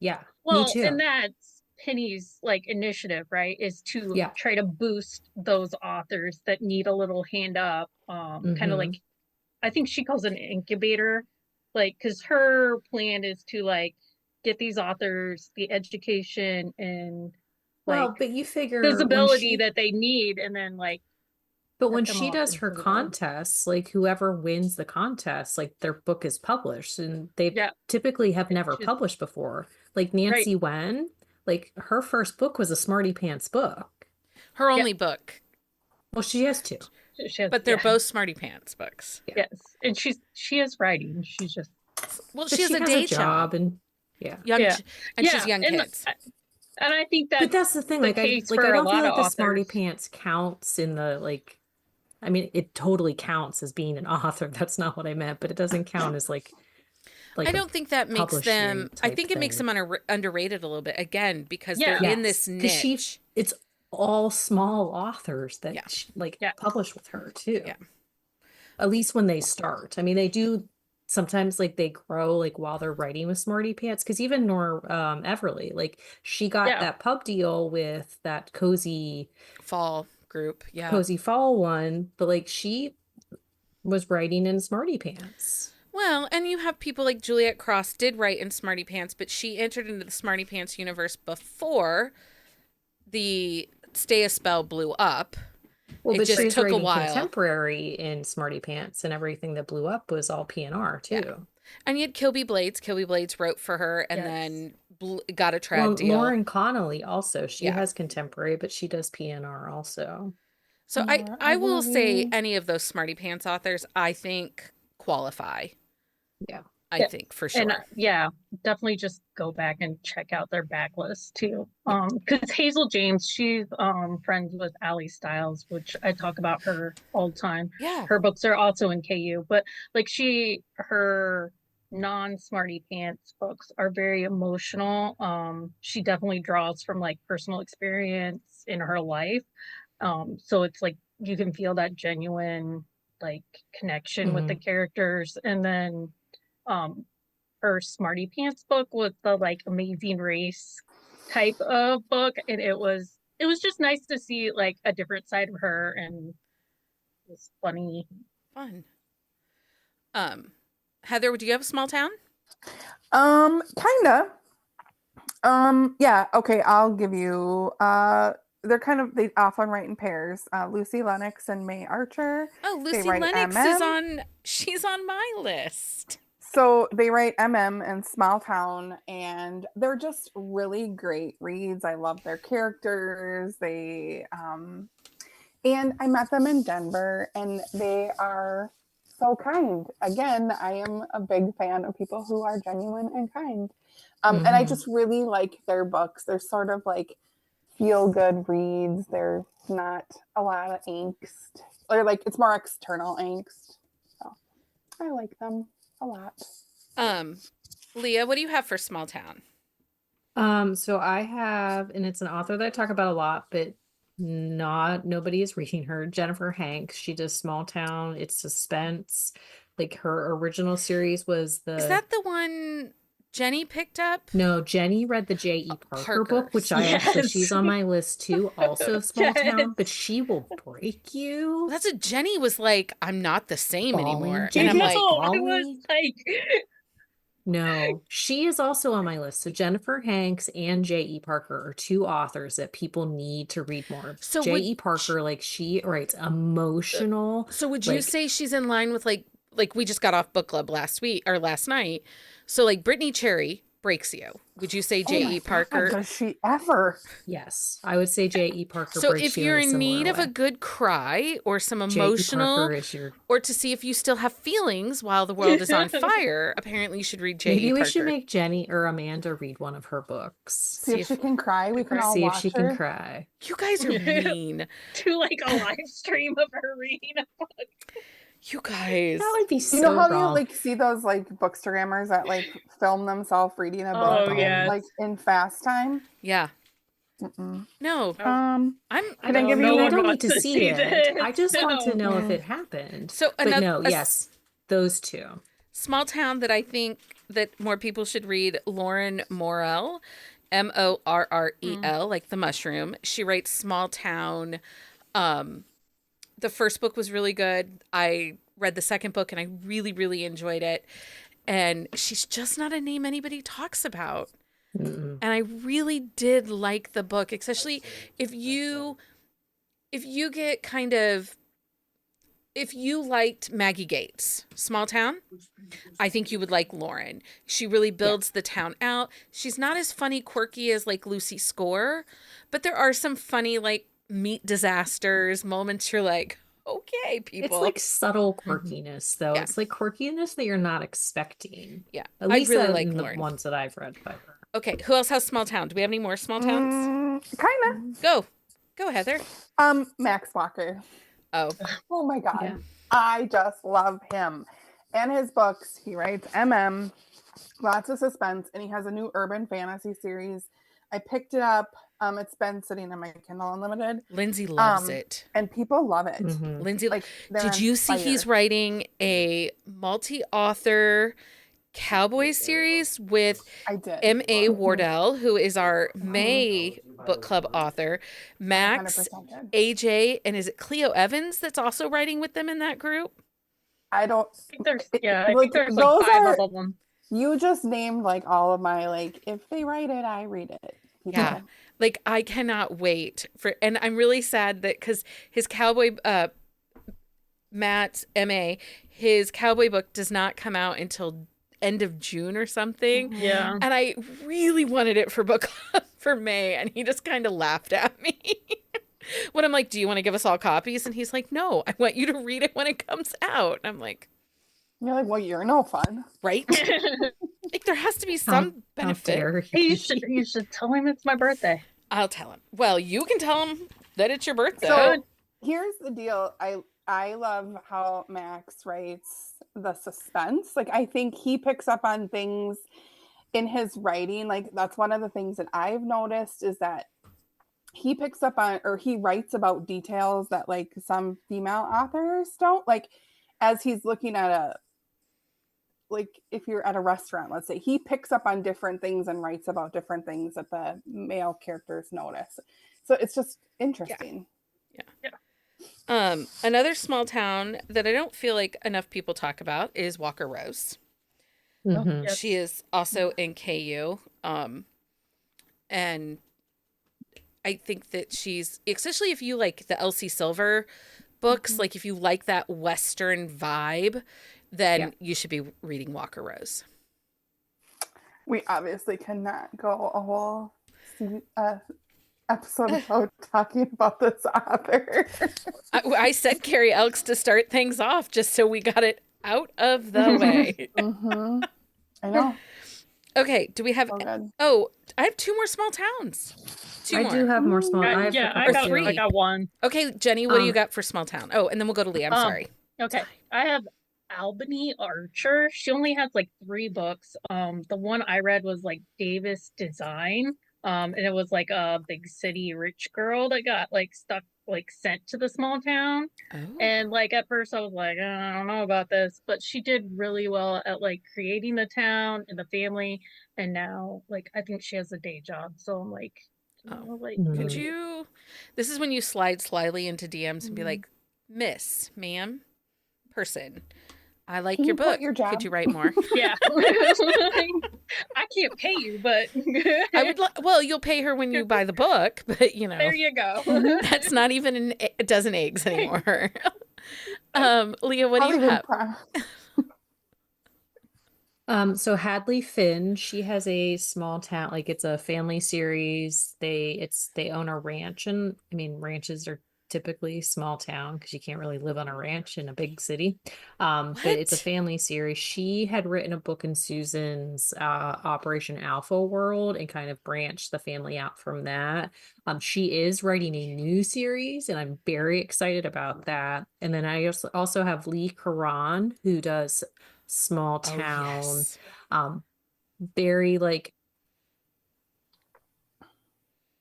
me well, too. and that's Penny's like initiative, right? Is to Yeah. try to boost those authors that need a little hand up. Kind of Mhm. like I think she calls it an incubator, like because her plan is to like get these authors the education and Well, like but you figure visibility that they need, and then like but put when them she off does into her the world. contests, like whoever wins the contest, like their book is published and they Yeah, typically have never she's published before. Like right. Nancy Wen, like her first book was a Smarty Pants book. Her Yeah, only book, Well, she has two. she has, but they're yeah, both Smarty Pants books. Yeah. yes, and she is writing. She's just Well, But she has she a has a day job, job and yeah. yeah, and she's yeah, young and kids. I think But that's that's the thing. the Like case I for a don't feel lot of like the Smarty authors. Pants counts in the like I mean it totally counts as being an author. That's not what I meant, but it doesn't count as like I a don't think that makes publishing them. I type think it makes thing. them underrated a little bit again because they're Yeah, in this Yes, because niche. it's all small authors Yeah, that like yeah, publish with her too. yeah, At least when they start. I mean, they do sometimes like they grow like while they're writing with Smarty Pants. Because even Nora Everly, like she got yeah. that pub deal with that fall group. Yeah. cozy fall one, but like she was writing in Smarty Pants. Well, and you have people like Juliet Cross did write in Smarty Pants, but she entered into the Smarty Pants universe before the Stay a Spell blew up. Well, It but just she's took a writing while. contemporary in Smarty Pants, and everything that blew up was all PNR too. Yeah. And you had Kilby Blades. Kilby Blades wrote for her and Yes. then got a trad Well, deal. Lauren Connolly also. She Yeah. has contemporary, but she does PNR also. So Nora I will say Everly. any of those Smarty Pants authors I think qualify. Yeah. I Yeah. think for And sure. yeah, definitely just go back and check out their backlist too. Yeah. Because Hazel James, she's friends with Allie Stiles, which I talk about her all the time. Yeah. Her books are also in KU, but like her non-Smarty Pants books are very emotional. She definitely draws from like personal experience in her life. So it's like you can feel that genuine like connection with the characters. And then her Smarty Pants book was the like Amazing Race type of book, and it was just nice to see like a different side of her, and it was funny. Fun. Heather, do you have a small town? Kinda. Yeah, okay, I'll give you they often write in pairs. Lucy Lennox and May Archer. Oh, They Lucy write Lennox MM. she's on my list. So they write MM and Small Town, and they're just really great reads. I love their characters. And I met them in Denver, and they are so kind. Again, I am a big fan of people who are genuine and kind. And I just really like their books. They're sort of like feel good reads. There's not a lot of angst. Or like it's more external angst. So I like them a lot. Leah, what do you have for small town? So I have, and it's an author that I talk about a lot, but nobody is reading her. Jennifer Hanks. She does Small Town. It's suspense. Like her original series was Is that the one Jenny picked up? No, Jenny read the J.E. Parker book, which I actually, Yes. she's on my list too, also Small Yes. Town, but she will break you. Well, that's what Jenny was like, I'm not the same Bawling. anymore. Jenny And I'm was like, I was bawling. like, No, she is also on my list. So Jennifer Hanks and J.E. Parker are two authors that people need to read more. So J.E. Parker, like she writes emotional. so would you like, say she's in line with like we just got off book club last night. So like Brittany Cherry breaks you. Would you say Oh my J.E. Parker? God, does she ever? Yes, I would say J.E. Parker So breaks if you you're in a in need similar of a way. good cry or some J.E. emotional, Parker is your... or to see if you still have feelings while the world is on fire, apparently you should read J.E. Maybe we Parker. should make Jenny or Amanda read one of her books. See if she can cry. We can all See if watch she her. can cry. You guys are mean. to like a live stream of her reading a book. You guys. That would be so You know how you wrong. like see those like bookstagrammers that like film themselves reading a book Oh, yes. like in fast time? Yeah. Mm-mm. No. Um, I'm Can I give mean, you I one? don't need to see it. this. I just want to know if No. it happened. so But another no, yes, those two. small town that I think that more people should read, Lauren Morrell, Morrel, like the mushroom. She writes Small Town. The first book was really good. I read the second book and I really, really enjoyed it. And she's just not a name anybody talks about. Mm-mm. And I really did like the book, especially if you get kind of, if you liked Maggie Gates, Small Town, I think you would like Lauren. She really builds the town out. She's not as funny, quirky as like Lucy Score, but there are some funny like meat disasters moments. You're like, okay, people. It's like subtle quirkiness, though. Yeah. It's like quirkiness that you're not expecting. Yeah, At I least really like in the Lauren. ones that I've read by her. Okay, who else has Small Town? Do we have any more Small Towns? Kind Go, Heather. of. Max Walker. Oh, Oh my God. Yeah. I just love him. And his books, he writes lots of suspense, and he has a new urban fantasy series. I picked it up. It's been sitting in my Kindle Unlimited. Lindsay loves it. And people love it. Mhm. Lindsay, Like, they're did you see he's inspired. writing a multi-author cowboy series with I did. M.A. Wardell, who is our May book club author, Max, 100% did. AJ, and is it Cleo Evans that's also writing with them in that group? I don't. I think there's It- I like, think there's like those 5 are- of them. You just named like all of my, like, if they write it, I read it. people. Yeah. Like, I cannot wait for, and I'm really sad that because his cowboy, Matt M.A., his cowboy book does not come out until end of June or something. Yeah. And I really wanted it for book club for May, and he just kind of laughed at me. When I'm like, do you want to give us all copies? And he's like, no, I want you to read it when it comes out. And I'm like, You're like, well, you're no fun. right? Like, there has to be How- some how benefit. dare you he. should tell him it's my birthday. I'll tell him. Well, you can tell him that it's your birthday. So here's the deal. I love how Max writes the suspense. Like, I think he picks up on things in his writing. Like, that's one of the things that I've noticed is that he picks up on, or he writes about details that like some female authors don't. Like, as he's looking at a, like, if you're at a restaurant, let's say, he picks up on different things and writes about different things that the male characters notice. So it's just interesting. Another small town that I don't feel like enough people talk about is Walker Rose. Mhm. Yep. She is also in KU. And I think that she's, especially if you like the Elsie Silver books, like if you like that Western vibe, then you should be reading Walker Rose. We obviously cannot go a whole episode without talking about this author. I said Carrie Elks to start things off just so we got it out of the way. Mm-hmm. I know. Okay, do we have, So good. oh, I have 2 more small towns. 2 I more. do have more small. I have yeah, a I couple got too. three. I got one. Okay, Jenny, what do you Um, got for small town? Oh, and then we'll go to Lee. I'm sorry. Okay. I have Albany Archer. She only has like 3 books. The one I read was like Davis Design. And it was like a big city rich girl that got like stuck, like sent to the small town. Oh. And like at first I was like, I don't know about this, but she did really well at like creating the town and the family. And now like I think she has a day job. So I'm like, like Could Mhm. you, this is when you slide slyly into DMs and be Mhm. like, Miss, ma'am, person, I like Can your you quit book. your job? Could you write more? yeah. I can't pay you, but I would, well, you'll pay her when you buy the book, but you know, there you go. that's not even a dozen eggs anymore. Leah, what do you Hollywood have? So Hadley Finn, she has a small town, like it's a family series. They own a ranch, and I mean ranches are typically small town because you can't really live on a ranch in a big city. But it's a What? family series. She had written a book in Susan's Operation Alpha World and kind of branched the family out from that. She is writing a new series, and I'm very excited about that. And then I also have Lee Karan, who does small Oh, town, yes. very like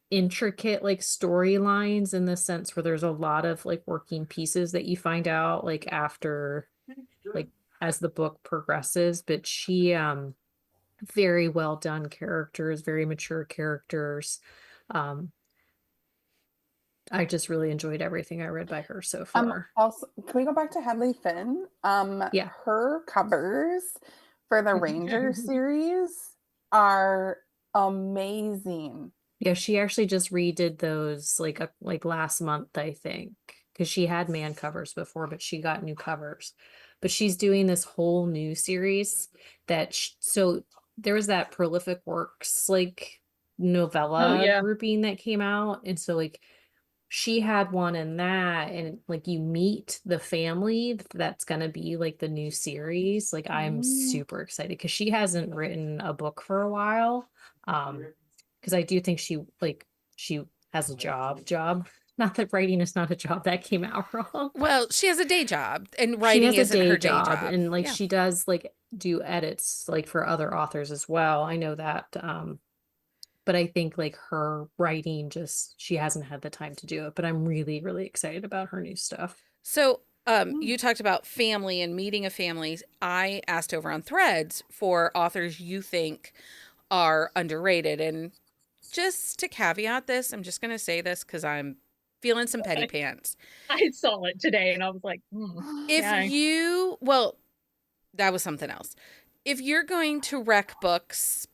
intricate like storylines in the sense where there's a lot of like working pieces that you find out like after, like as the book progresses. But she very well done characters, very mature characters. I just really enjoyed everything I read by her so far. Also, can we go back to Hadley Finn? Yeah. Her covers for the Ranger series are amazing. Yeah, she actually just redid those like last month, I think, because she had man covers before, but she got new covers. But she's doing this whole new series so there was that Prolific Works like Oh novella yeah. grouping that came out, and so like she had one in that, and like you meet the family that's gonna be like the new series. Like I'm super excited because she hasn't written a book for a while. Because I do think she has a job. Not that writing is not a job, that came out wrong. Well, she has a day job, and She writing has a isn't day her day job, job. and like Yeah. she does like do edits like for other authors as well. I know that. But I think like her writing she hasn't had the time to do it. But I'm really, really excited about her new stuff. So, you talked about family and meeting a family. I asked over on Threads for authors you think are underrated. And just to caveat this, I'm just going to say this because I'm feeling some petty pants. I saw it today and I was like, If yeah. you, well, that was something else. If you're going to rec books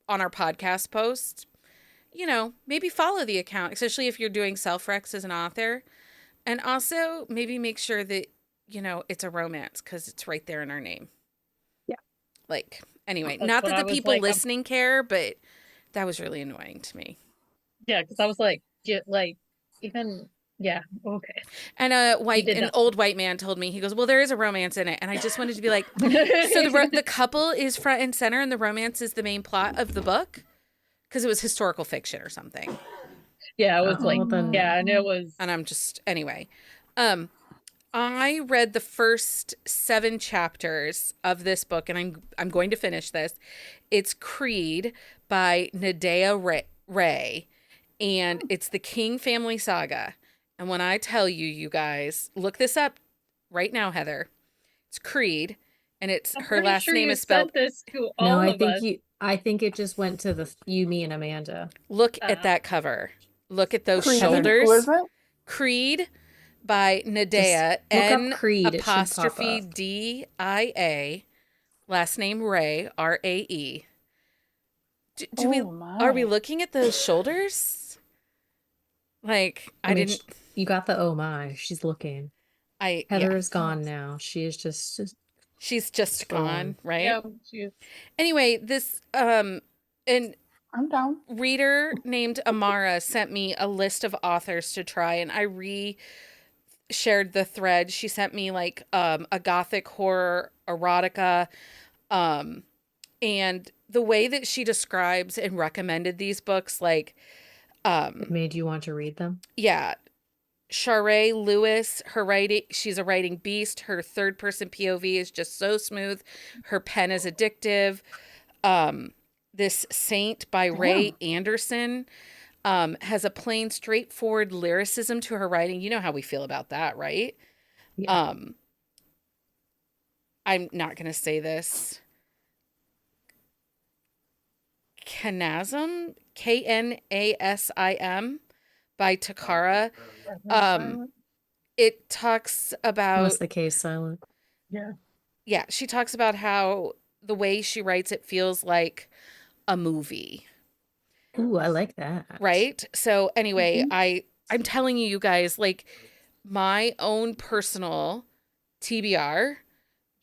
on our podcast post, maybe follow the account, especially if you're doing self-recs as an author. And also maybe make sure that, it's a romance because it's right there in our name. Yeah. Like, anyway, That's not what that I the was people like, listening care, but that was really annoying to me. Yeah, because I was like, even, yeah, okay. And an old white man told me, he goes, well, there is a romance in it. And I just wanted to be like, so the couple is front and center and the romance is the main plot of the book? Because it was historical fiction or something. Yeah, it was like, then yeah, and it was. And I'm just, anyway. I read the first 7 chapters of this book, and I'm going to finish this. It's Creed by Nadea Ray, and it's the King family saga. And when I tell you, you guys, look this up right now, Heather. It's Creed, and I'm her pretty last sure name you is spelled. sent this to all No, of us. I think it just went to you, me, and Amanda. Look at that cover. Look at those Creed, shoulders. who is it? Creed by Nadea, Just look up Creed, it should pop N' up. Dia, last name Ray, Rae. Are we My. looking at those shoulders? Like, I mean, didn't. You got the oh my. She's looking. Heather Yeah. is gone now. She is just She's just gone, right? Yeah, she, Anyway, this an I'm down. reader named Amara sent me a list of authors to try, and I shared the thread. She sent me like a gothic horror erotica, and the way that she describes and recommended these books, like it made you want to read them. yeah, Sharae Lewis, her writing, she's a writing beast. Her third person POV is just so smooth. Her pen is addictive. This Saint by Ray Anderson has a plain, straightforward lyricism to her writing. You know how we feel about that, right? Yeah. I'm not going to say this. Knasim, Knasim by Takara. It talks about. Unless the case silent. Yeah, she talks about how the way she writes it feels like a movie. Ooh, I like that. Right? So anyway, I'm telling you guys, like my own personal TBR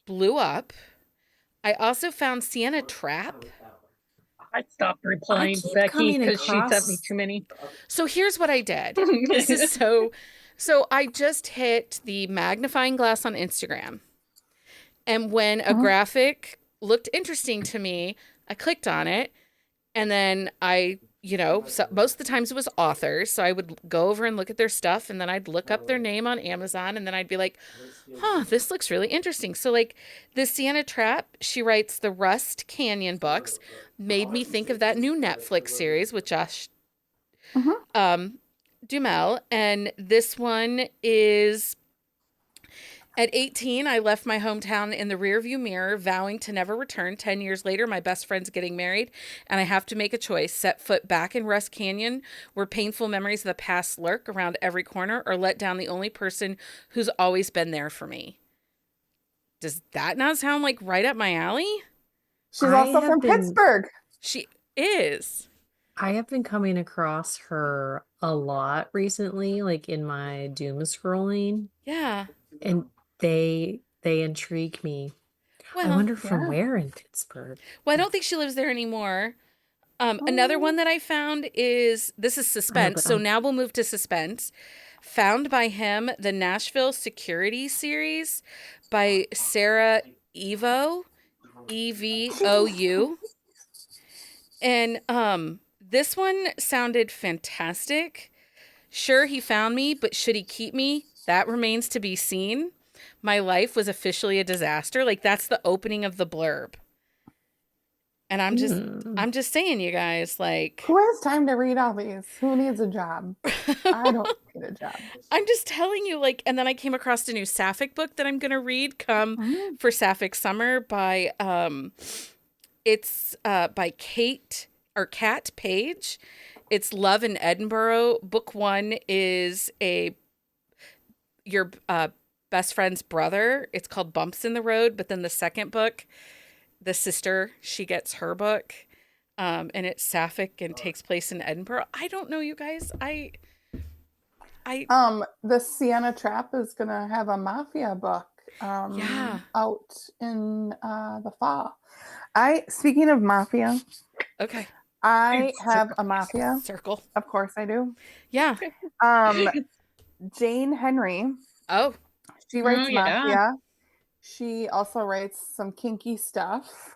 blew up. I also found Sienna Trap. I stopped replying to keep Becky coming because she sent me across- too many. So here's what I did. This is so I just hit the magnifying glass on Instagram. And when a graphic looked interesting to me, I clicked on it. And then so most of the times it was authors. So I would go over and look at their stuff, and then I'd look up their name on Amazon, and then I'd be like, this looks really interesting. So like the Sienna Trap, she writes the Rust Canyon books, made me think of that new Netflix series with Josh Duhamel. And this one is, at 18, I left my hometown in the rearview mirror, vowing to never return. 10 years later, my best friend's getting married, and I have to make a choice: set foot back in Rust Canyon, where painful memories of the past lurk around every corner, or let down the only person who's always been there for me. Does that not sound like right up my alley? She's also from Pittsburgh. is. I have been coming across her a lot recently, like in my doom scrolling, Yeah. and they intrigue me. I Well, wonder from Yeah. where in Pittsburgh. I don't think she lives there anymore. Another Oh, one that I found is this is I know, suspense. but So now we'll move to suspense. Found by him, the Nashville Security series by Sarah Evo, Evou. And this one sounded fantastic. Sure, he found me, but should he keep me? That remains to be seen. My life was officially a disaster. Like that's the opening of the blurb. And Hmm. I'm just saying, you guys, who like has time to read all these? Who needs a job? I don't need a job. I'm just telling you, like, and then I came across a new Sapphic book that I'm gonna read come Mm. for Sapphic Summer by it's by Kat Page. It's Love in Edinburgh. Book one is your best friend's brother. It's called Bumps in the Road, but then the second book, the sister, she gets her book. And it's Sapphic and takes place in Edinburgh. I don't know, you guys. I The Sienna Trap is gonna have a mafia book yeah. out in the fall. Speaking of mafia, Okay. I have a mafia. Circle. Of course I do. Yeah. Jane Henry. Oh, She Oh, writes yeah. mafia. She also writes some kinky stuff.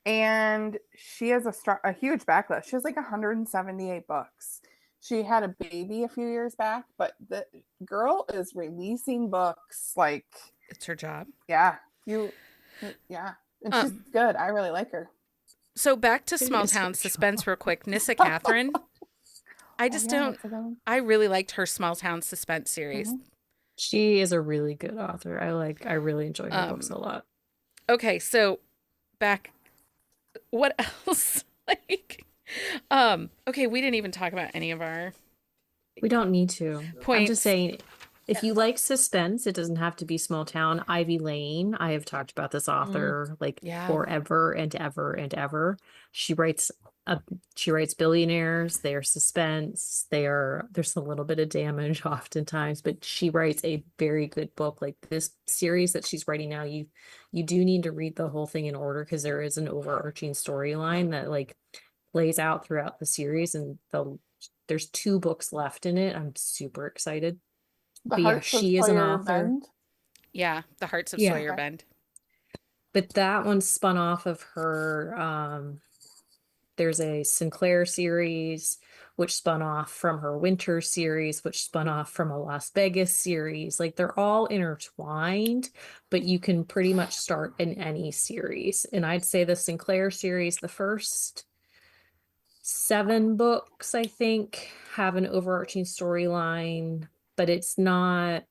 And she has a huge backlist. She has like 178 books. She had a baby a few years back, but the girl is releasing books like, it's her job. yeah, yeah. And she's good. I really like her. So back to It small is her town job. suspense real quick. Nissa Catherine. I just Yeah, don't. that's a good one. I really liked her small town suspense series. Mhm. She is a really good author. I really enjoy her books Um, a lot. Okay, so back. What else? Like, okay, we didn't even talk about any of our We don't need to. I'm points. just saying, if you like suspense, it doesn't have to be small town. Ivy Lane, I have talked about this author like Yeah. forever and ever and ever. She writes billionaires, they are suspense, there's a little bit of damage oftentimes, but she writes a very good book. Like this series that she's writing now, you do need to read the whole thing in order because there is an overarching storyline that like plays out throughout the series, and there's 2 books left in it. I'm super excited. The But yeah, Hearts of she is an Sawyer author. Bend. Yeah, The Hearts of Yeah. Sawyer Okay. Bend. But that one spun off of her. There's a Sinclair series, which spun off from her Winter series, which spun off from a Las Vegas series. Like they're all intertwined, but you can pretty much start in any series. And I'd say the Sinclair series, the first 7 books, I think, have an overarching storyline, but it's not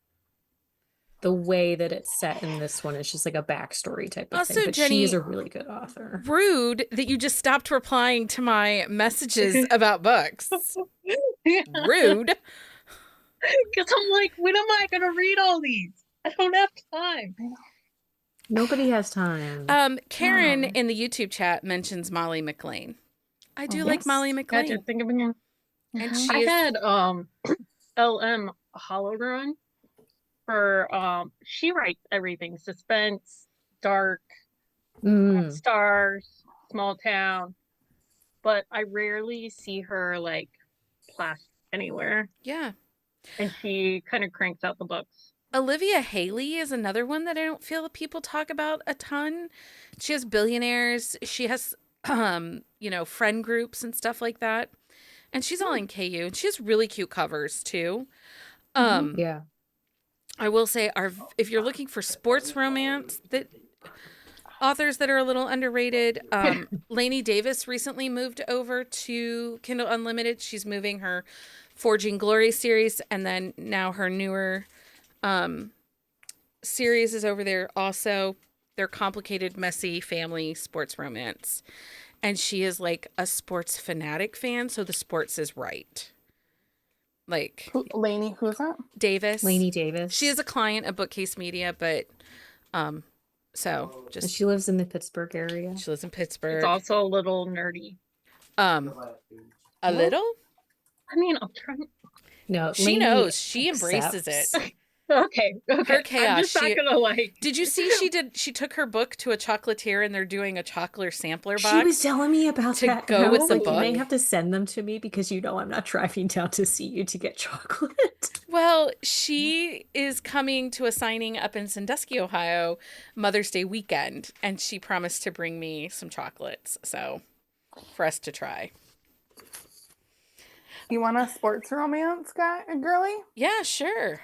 the way that it's set in this one. It's just like a backstory type of thing. Also, But she is Jenny, a really good author. rude that you just stopped replying to my messages about books. Rude. Because I'm like, when am I gonna read all these? I don't have time. Nobody has time. Karen Wow. in the YouTube chat mentions Molly McLean. I do Oh, like yes. Molly I McLean. did think of him. And Mhm. she I is had LM Hollow Run for she writes everything: suspense, dark, Mm. stars, small town. But I rarely see her like plastic anywhere, yeah. and she kind of cranks out the books. Olivia Haley is another one that I don't feel people talk about a ton. She has billionaires. She has friend groups and stuff like that. And she's all in KU, and she has really cute covers too. Yeah. I will say if you're looking for sports romance that authors that are a little underrated, Lainey Davis recently moved over to Kindle Unlimited. She's moving her Forging Glory series, and then now her newer series is over there also. They're complicated, messy family sports romance. And she is like a sports fanatic fan, so the sports is right. Like Lainey, who's that? Davis. Lainey Davis. She is a client of Bookcase Media, but So And just she lives in the Pittsburgh area. she lives in It's Pittsburgh. also a little nerdy. A little? I mean, I'm trying. No, She Lainey knows. She embraces it. accepts. Okay. Her I'm chaos. just not gonna like. Did you see she took her book to a chocolatier and they're doing a chocolate sampler box? She was telling me about to that. go and I with was the like, you may book? have to send them to me because you know I'm not driving down to see you to get chocolate. Well, she is coming to a signing up in Sandusky, Ohio, Mother's Day weekend, and she promised to bring me some chocolates, so for us to try. You want a sports romance guy, girly? Yeah, sure.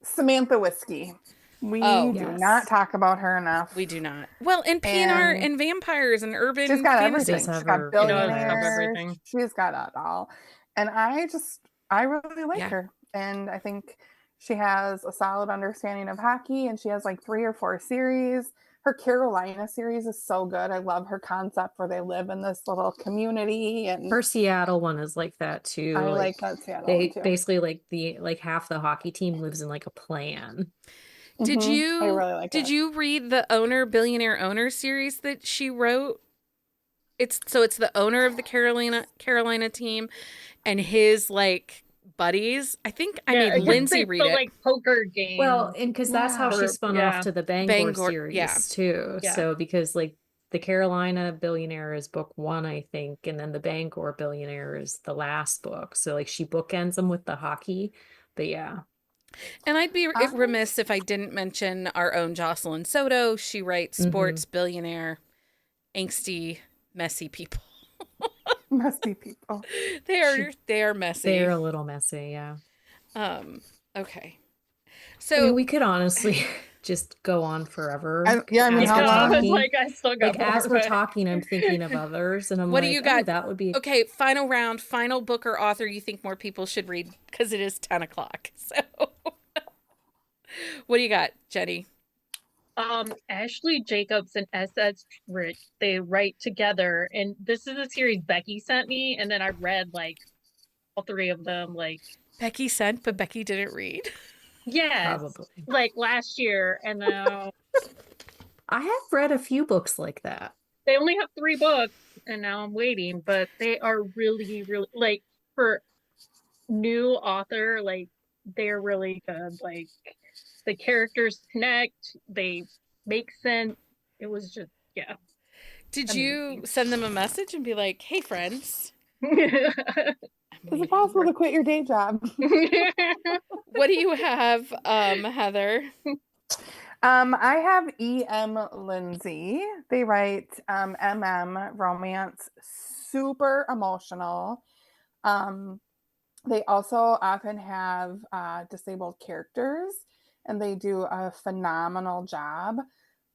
Samantha Whiskey. We Oh, do yes. not talk about her enough. We do not. Well, and PNR and vampires and urban She's got fantasy. everything. Does She's have got her- She does have billionaires. everything. She's got it all. And I really like Yeah. her. And I think she has a solid understanding of hockey, and she has like 3 or 4 series. Her Carolina series is so good. I love her concept where they live in this little community, and Her Seattle one is like that too. I like that Seattle They one too. basically like half the hockey team lives in like a plan. Did Mhm. you I really like did it. you read the billionaire owner series that she wrote? It's the owner of the Carolina team and his like buddies. I think I made guess Lindsay it's read the it. like poker game. Well, and because that's how she Yeah. spun Yeah. off to the Bangor, Bangor, series yeah. too. Yeah. So because like the Carolina Billionaire is book 1, I think, and then the Bangor Billionaire is the last book. So like she bookends them with the hockey. But yeah. And I'd be remiss if I didn't mention our own Jocelyn Soto. She writes sports, billionaire, angsty, messy people. Messy people. They are messy. They're a little messy, yeah. Okay. I So mean, we could honestly just go on forever. I mean, as how we're I was talking. like, I still got Like as more, we're but- talking, I'm thinking of others, and I'm what like, do you oh, got? that would be Okay, final round, final book or author you think more people should read because it is 10 o'clock. So what do you got, Jenny? Ashley Jacobs and S.S. Rich, they write together, and this is a series Becky sent me, and then I read like all 3 of them, like Becky sent, but Becky didn't read. yes, probably. like last year, and now I have read a few books like that. they only have 3 books, and now I'm waiting, but they are really, really like for new author, like they're really good. Like the characters connect, they make sense. It was just yeah. Did you Amazing. send them a message and be like, hey, friends? Is it possible to quit your day job? What do you have, Heather? I have E.M. Lindsay. They write romance, super emotional. They also often have disabled characters, and they do a phenomenal job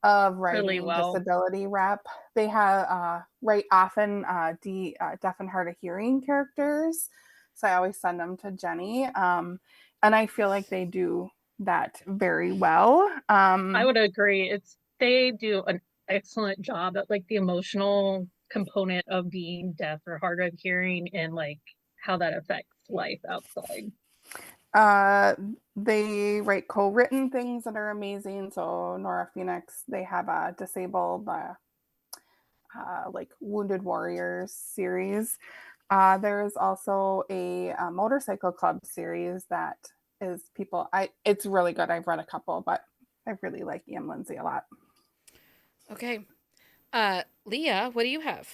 of writing Really well. disability rep. They have write often deaf and hard of hearing characters, so I always send them to Jenny, and I feel like they do that very well. I would agree. They do an excellent job at like the emotional component of being deaf or hard of hearing and like how that affects life outside. They write co-written things that are amazing. So Nora Phoenix, they have a disabled like Wounded Warriors series. There's also a motorcycle club series that is it's really good. I've read a couple, but I really like E.M. Lindsay a lot. Okay. Leah, what do you have?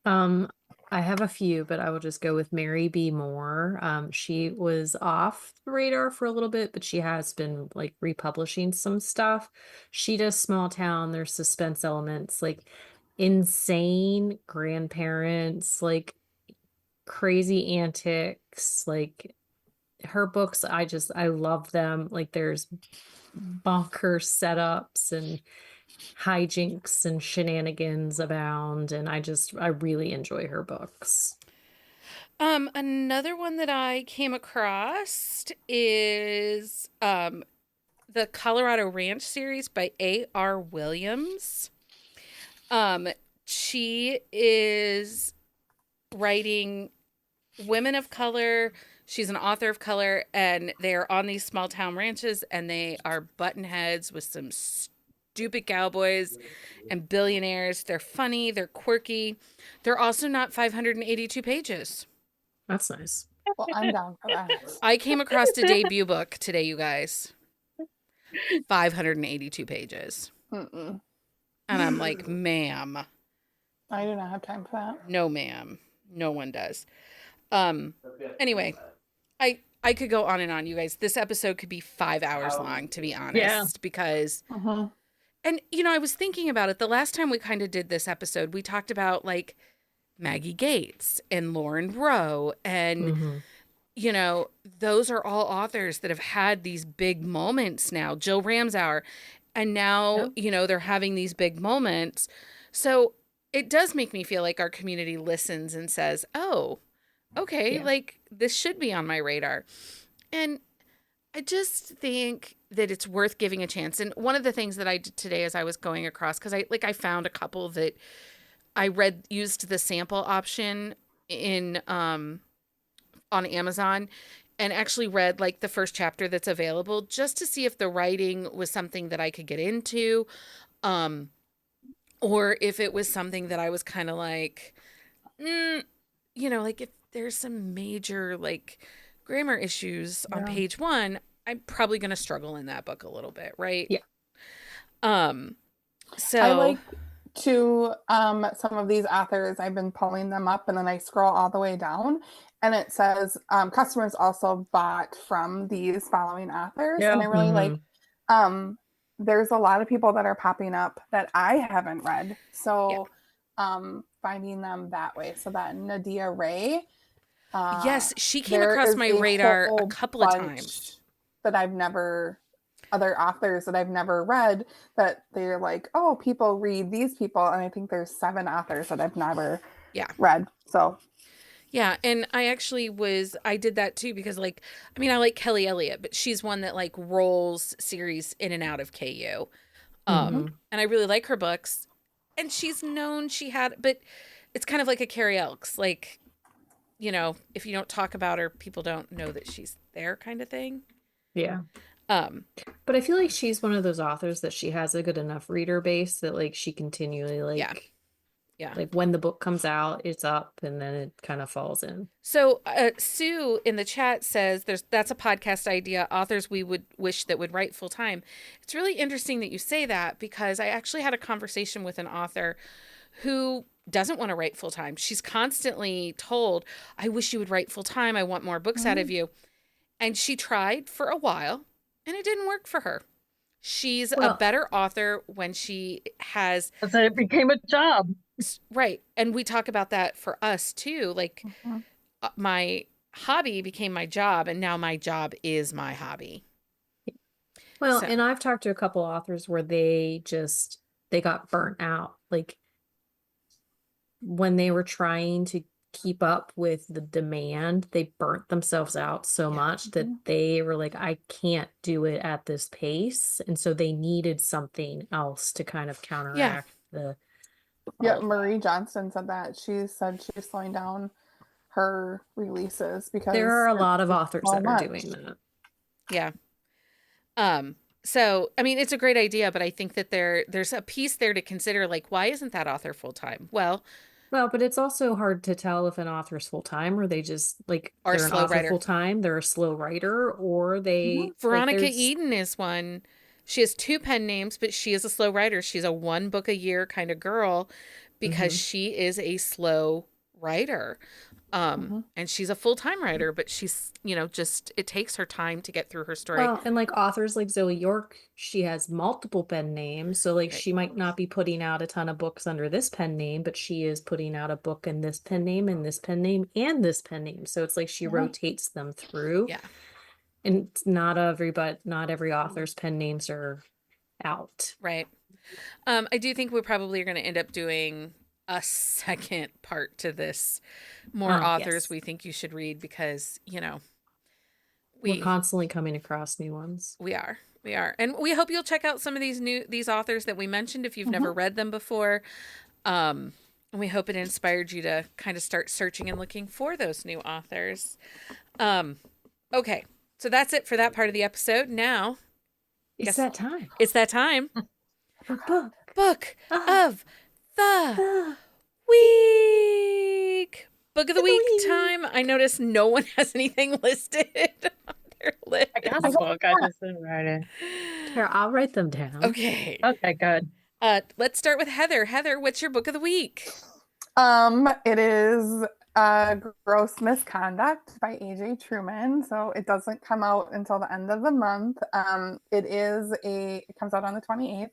I have a few, but I will just go with Mary B. Moore. She was off the radar for a little bit, but she has been like republishing some stuff. She does small town, there's suspense elements, like insane grandparents, like crazy antics, like her books, I love them. Like there's bonkers setups and hijinks and shenanigans abound, and I really enjoy her books. Another one that I came across is the Colorado Ranch series by A.R. Williams. She is writing women of color. She's an author of color, and they are on these small town ranches, and they are button heads with some stupid cowboys and billionaires. They're funny, they're quirky. They're also not 582 pages. That's nice. Well, I'm down for that. I came across a debut book today, you guys. 582 pages. Mm-mm. And I'm like, ma'am. I do not have time for that. No, ma'am. No one does. Anyway, I could go on and on, you guys. This episode could be 5 hours long, to be honest, because Uh-huh. and I was thinking about it. The last time we kind of did this episode, we talked about like Maggie Gates and Lauren Rowe and Mhm. those are all authors that have had these big moments now. Jill Ramsauer, and now, they're having these big moments. So it does make me feel like our community listens and says, "Oh, okay, Yeah. like this should be on my radar." And I just think that it's worth giving a chance. And one of the things that I did today as I was going across, because I found a couple that I used the sample option in on Amazon and actually read like the first chapter that's available just to see if the writing was something that I could get into, or if it was something that I was kind of like, like if there's some major like grammar issues on Yeah. page 1, I'm probably going to struggle in that book a little bit, right? Yeah. So I like to some of these authors, I've been pulling them up and then I scroll all the way down and it says customers also bought from these following authors. Yeah. And I really like there's a lot of people that are popping up that I haven't read. So finding them that way. So that Nadia Ray. yes, she came there across is my a radar a whole couple of bunch times. that other authors that I've never read that they're like, oh, people read these people. And I think there's 7 authors that I've never read. So yeah, and I did that too because I like Kelly Elliott, but she's one that like rolls series in and out of KU. And I really like her books. And she's known but it's kind of like a Carrie Elks, like, if you don't talk about her, people don't know that she's there kind of thing. Yeah. But I feel like she's one of those authors that she has a good enough reader base that like she continually like when the book comes out, it's up and then it kind of falls in. So Sue in the chat says that's a podcast idea, authors we would wish that would write full time. It's really interesting that you say that because I actually had a conversation with an author who doesn't want to write full time. She's constantly told, I wish you would write full time. I want more books out of you. And she tried for a while and it didn't work for her. She's a better author when she has. So it became a job. Right. And we talk about that for us too. Like my hobby became my job and now my job is my hobby. Well, and I've talked to a couple authors where they got burnt out. Like when they were trying to keep up with the demand, they burnt themselves out so much that they were like, I can't do it at this pace. And so they needed something else to kind of counteract the. Yeah, Marie Johnston said that. She said she's slowing down her releases because there are a lot of authors so that much. are doing that. Yeah. So, I mean, it's a great idea, but I think that there's a piece there to consider, like, why isn't that author full time? Well, but it's also hard to tell if an author is full time or they just like are they're a slow an author writer. Full time, they're a slow writer, or they. Veronica Eden is one. She has 2 pen names, but she is a slow writer. She's a 1 book a year kind of girl because she is a slow writer. And she's a full-time writer, but she's, just it takes her time to get through her story. Well, and like authors like Zoe York, she has multiple pen names. So like she might not be putting out a ton of books under this pen name, but she is putting out a book in this pen name and this pen name and this pen name. So it's like she rotates them through. Yeah. And not every author's pen names are out. Right. I do think we probably are going to end up doing a second part to this. More authors we think you should read because, we're constantly coming across new ones. We are. And we hope you'll check out some of these authors that we mentioned if you've never read them before. And we hope it inspired you to kind of start searching and looking for those new authors. Okay. So that's it for that part of the episode. Now It's that time. It's that time. The book Book of of the the week. Book of the week week. time. I noticed no one has anything listed on their list. I got the book. I just didn't write it. Here, I'll write them down. Okay. Okay, good. Let's start with Heather. Heather, what's your book of the week? It is Gross Misconduct by A.J. Truman. So it doesn't come out until the end of the month. It comes out on the 28th.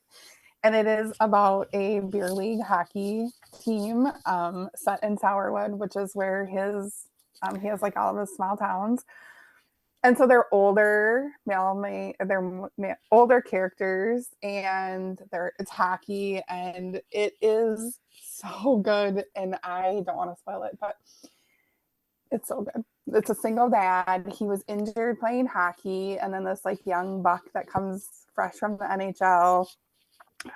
And it is about a beer league hockey team set in Sourwood, which is where he has like all of his small towns. And so they're older older characters, and it's hockey, and it is so good. And I don't want to spoil it, but it's so good. It's a single dad. He was injured playing hockey, and then this like young buck that comes fresh from the NHL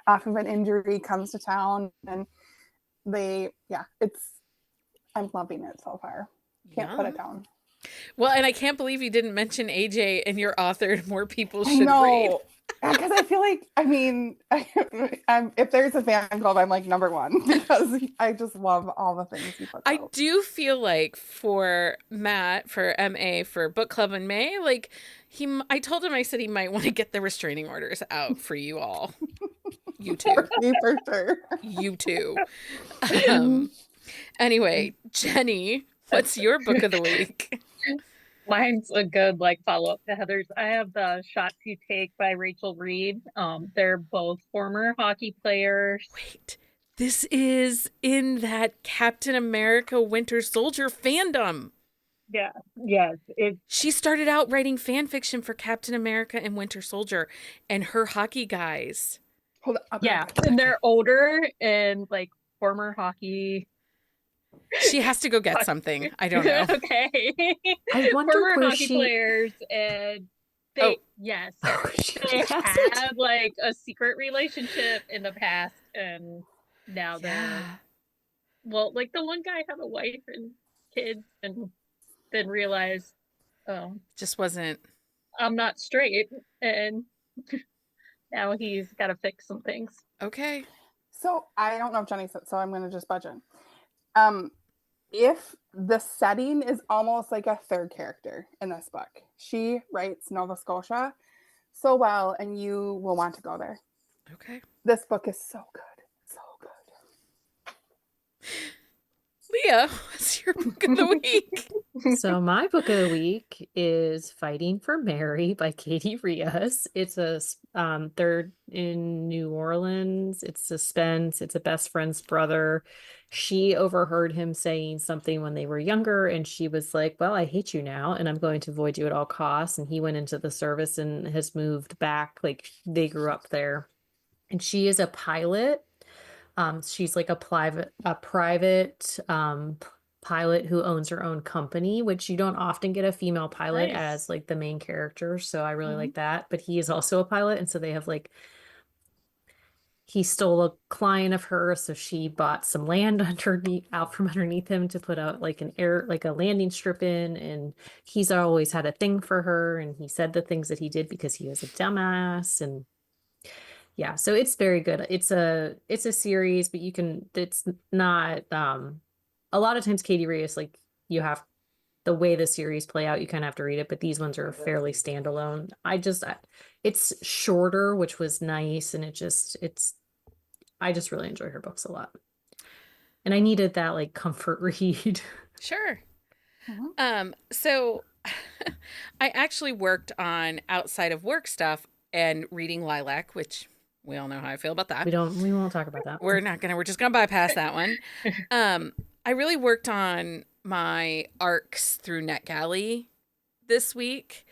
off of an injury comes to town, and I'm loving it so far. Can't put it down. Well, and I can't believe you didn't mention AJ and your author. More people I should read. know, because I feel like, I mean, if there's a fan club, I'm like number one, because I just love all the things he puts I out. do feel like for Matt, for MA, for book club in May, like I told him, I said he might want to get the restraining orders out for you all. You too. For me, for sure. You too. Anyway, Jenny, what's your book of the week? Mine's a good like follow-up to Heather's. I have the Shots You Take by Rachel Reed. They're both former hockey players. Wait, this is in that Captain America Winter Soldier fandom. Yeah, yes. She started out writing fan fiction for Captain America and Winter Soldier and her hockey guys. Hold on. Yeah, and they're older and like former hockey. She has to go get something. I don't know. Okay. I wonder Former where hockey players, and they they hasn't. had like a secret relationship in the past, and now they're like the one guy had a wife and kids, and then realized, oh, Just wasn't. I'm not straight, and now he's got to fix some things. Okay. So I don't know if Jenny said, so I'm going to just budge in. If the setting is almost like a third character in this book, she writes Nova Scotia so well, and you will want to go there. Okay. This book is so good. So good. Leah, what's your book of the week? So my book of the week is Fighting for Mary by Katie Rios. It's they're in New Orleans. It's suspense. It's a best friend's brother. She overheard him saying something when they were younger, and she was like, well, I hate you now, and I'm going to avoid you at all costs. And he went into the service and has moved back. Like, they grew up there. And she is a pilot. She's like a private pilot who owns her own company, which you don't often get a female pilot as like the main character. So I really like that. But he is also a pilot, and so they have like, he stole a client of hers, so she bought some land out from underneath him to put out like a landing strip in, and he's always had a thing for her, and he said the things that he did because he was a dumbass. And yeah, so it's very good. It's a series, but it's not a lot of times Katie Rios, like, you have the way the series play out, you kind of have to read it, but these ones are fairly standalone. It's shorter, which was nice, and I just really enjoy her books a lot. And I needed that like comfort read. Sure. So I actually worked on outside of work stuff and reading Lilac, which we all know how I feel about that. We won't talk about that. We're just gonna bypass that one. I really worked on my arcs through NetGalley this week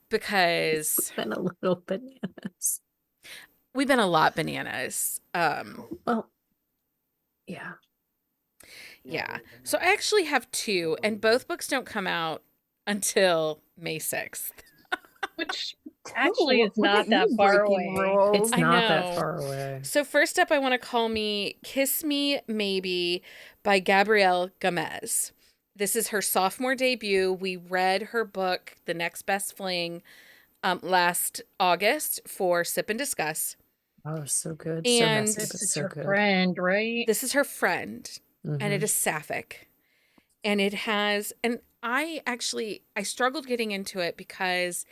because It's been a little bananas. We've been a lot bananas. Well, yeah. Yeah. So I actually have two, and both books don't come out until May 6th. Which actually is not that far away. It's not that far away. So first up, I want to call me Kiss Me Maybe by Gabrielle Gomez. This is her sophomore debut. We read her book, The Next Best Fling, last August for Sip and Discuss. Oh, so good. So And messy, This but is so her good. friend, right? this is her friend, and it Mhm. is sapphic. And it has, and I struggled getting into it because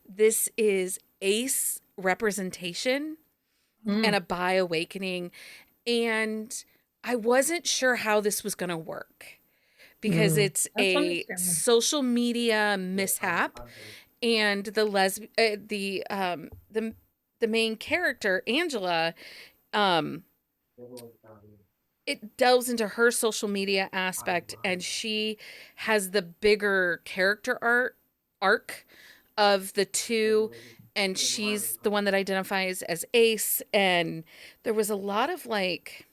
this is ace representation and Mm, a bi awakening. And I wasn't sure how this was going to work because Mm. it's that's a understandable. social media mishap, and the main character, Angela, um, it delves into her social media aspect, and she has the bigger character arc of the two, and she's the one that identifies as Ace. And there was a lot of like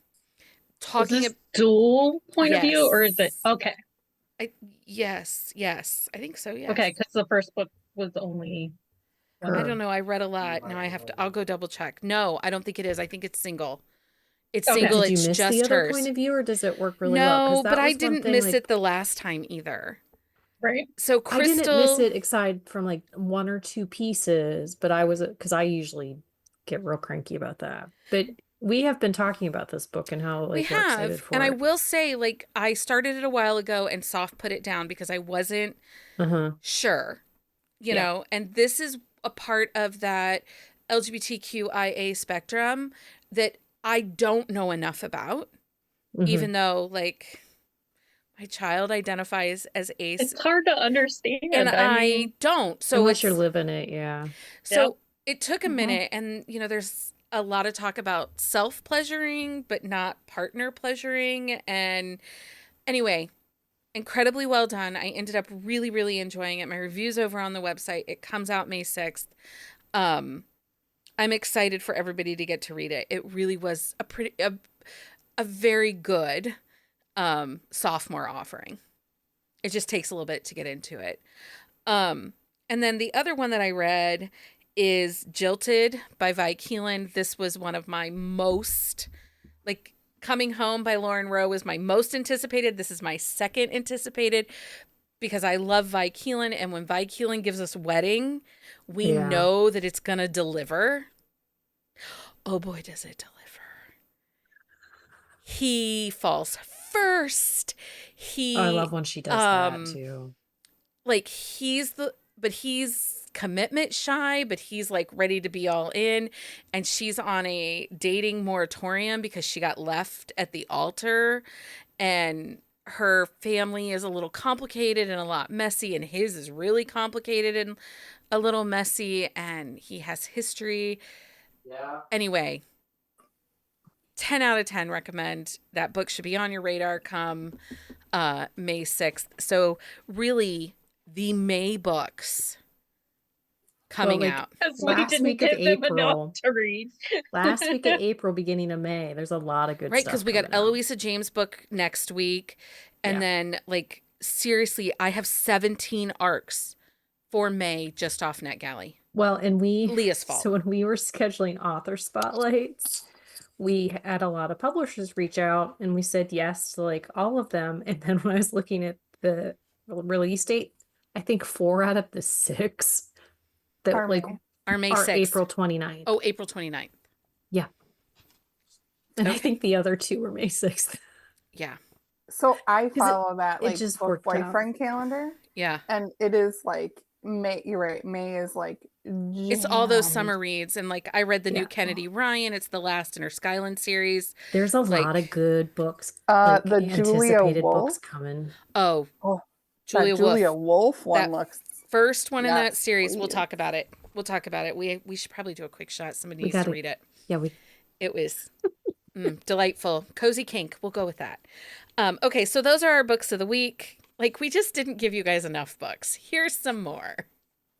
Is talking this dual point of view, or is it yes. okay? Yes, I think so, yes. Okay, because the first book was only one. I Her. don't know, I read a lot. Now I'll go double check. No, I don't think it is. I think it's single. It's Okay. single, Did you it's miss the just other point hers. of view, or does it work really well? Because No, but that I was one didn't thing, miss like, it the last time either. Right. So I didn't miss Crystal, it aside from like one or two pieces, but I was, because I usually get real cranky about that. But we have been talking about this book and how we like we're excited have, and for I it. will say, like, I started it a while ago and soft put it down because I wasn't Uh-huh. sure, Yeah. and this is a part of that LGBTQIA spectrum that I don't know enough about, Hmm. even though, like, my child identifies as ace It's hard to and understand. I I mean, don't. So Unless you're it's living it, yeah. yep. so it took a minute, and there's a lot of talk about self-pleasuring but not partner pleasuring. And anyway, incredibly well done. I ended up really, really enjoying it. My review's over on the website. It comes out May 6th. Um, I'm excited for everybody to get to read it. It really was a very good sophomore offering. It just takes a little bit to get into it. Um, and then the other one that I read is Jilted by Vi Keelan. This was one of my most, like, Coming Home by Lauren Rowe was my most anticipated. This is my second anticipated because I love Vi Keelan. And when Vi Keelan gives us wedding, we Yeah. know that it's going to deliver. Oh boy, does it deliver. He falls first. Oh, I He, love when she does that too. like, he's commitment shy, but he's like ready to be all in. And she's on a dating moratorium because she got left at the altar, and her family is a little complicated and a lot messy, and his is really complicated and a little messy, and he has history. Yeah. Anyway, 10 out of 10 recommend. That book should be on your radar come May 6th. So really, the May books coming like, out. Because we last didn't week of give them enough April, to read. last week of April, beginning of May, there's a lot of good Right, stuff because we got coming out. Eloisa James' book next week. And Yeah. then, like, seriously, I have 17 arcs for May just off NetGalley. Well, and Leah's fault. so when we were scheduling author spotlights, we had a lot of publishers reach out and we said yes to like all of them. And then when I was looking at the release date, I think 4 out of the 6 that Are like May. Our May are 6th. April 29th. Oh, April 29th. Yeah. And I Okay. think the other 2 were May 6th. Yeah. So I 'Cause follow that it like just book worked out. boyfriend calendar, Yeah. and it is like May. You're right. May is like It's all those jammed. summer reads. And, like, I read the new Yeah. Kennedy Ryan. It's the last in her Skyland series. There's a lot of Like, good books, like The Julia anticipated Wolf. books coming. oh, Oh, Julia that Julia Wolf. Wolf one That looks. first one in that Yes, series. We'll please. talk about it. We should probably do a quick shot. Somebody We needs to gotta, read it. yeah, It was delightful. Cozy kink. We'll go with that. Okay, so those are our books of the week. Like, we just didn't give you guys enough books. Here's some more,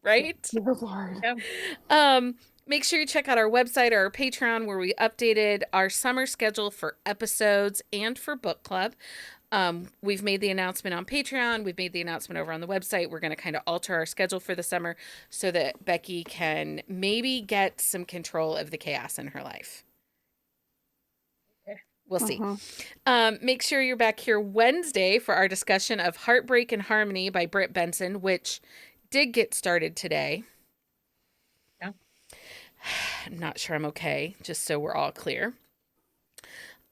right? Dear Lord. Yeah. Make sure you check out our website or our Patreon, where we updated our summer schedule for episodes and for book club. We've made the announcement on Patreon. We've made the announcement over on the website. We're going to kind of alter our schedule for the summer so that Becky can maybe get some control of the chaos in her life. We'll see. Make sure you're back here Wednesday for our discussion of Heartbreak and Harmony by Britt Benson, which did get started today. Yeah. I'm not sure I'm okay, just so we're all clear.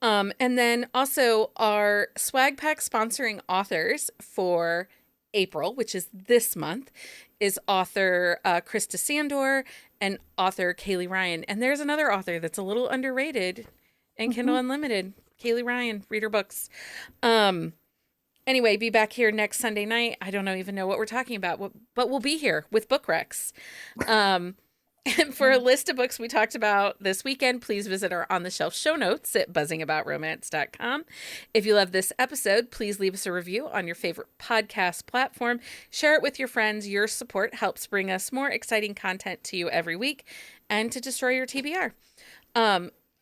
And then also our swag pack sponsoring authors for April, which is this month, is author Krista Sandor and author Kaylee Ryan. And there's another author that's a little underrated in Kindle Unlimited, Kaylee Ryan, read her books. Anyway, be back here next Sunday night. I don't even know what we're talking about, but we'll be here with book recs. And for a list of books we talked about this weekend, please visit our On the Shelf show notes at buzzingaboutromance.com. If you love this episode, please leave us a review on your favorite podcast platform. Share it with your friends. Your support helps bring us more exciting content to you every week and to destroy your TBR.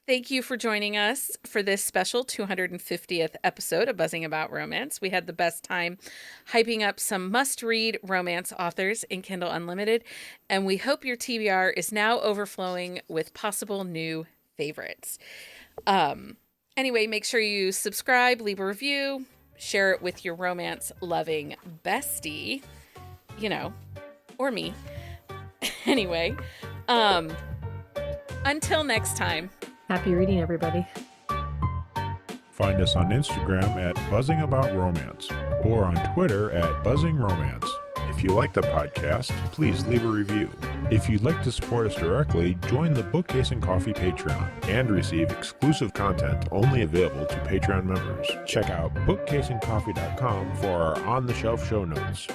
Thank you for joining us for this special 250th episode of Buzzing About Romance. We had the best time hyping up some must-read romance authors in Kindle Unlimited, and we hope your TBR is now overflowing with possible new favorites. Anyway, make sure you subscribe, leave a review, share it with your romance-loving bestie, or me. Anyway, until next time. Happy reading, everybody. Find us on Instagram at Buzzing About Romance or on Twitter at Buzzing Romance. If you like the podcast, please leave a review. If you'd like to support us directly, join the Bookcase and Coffee Patreon and receive exclusive content only available to Patreon members. Check out bookcaseandcoffee.com for our on-the-shelf show notes.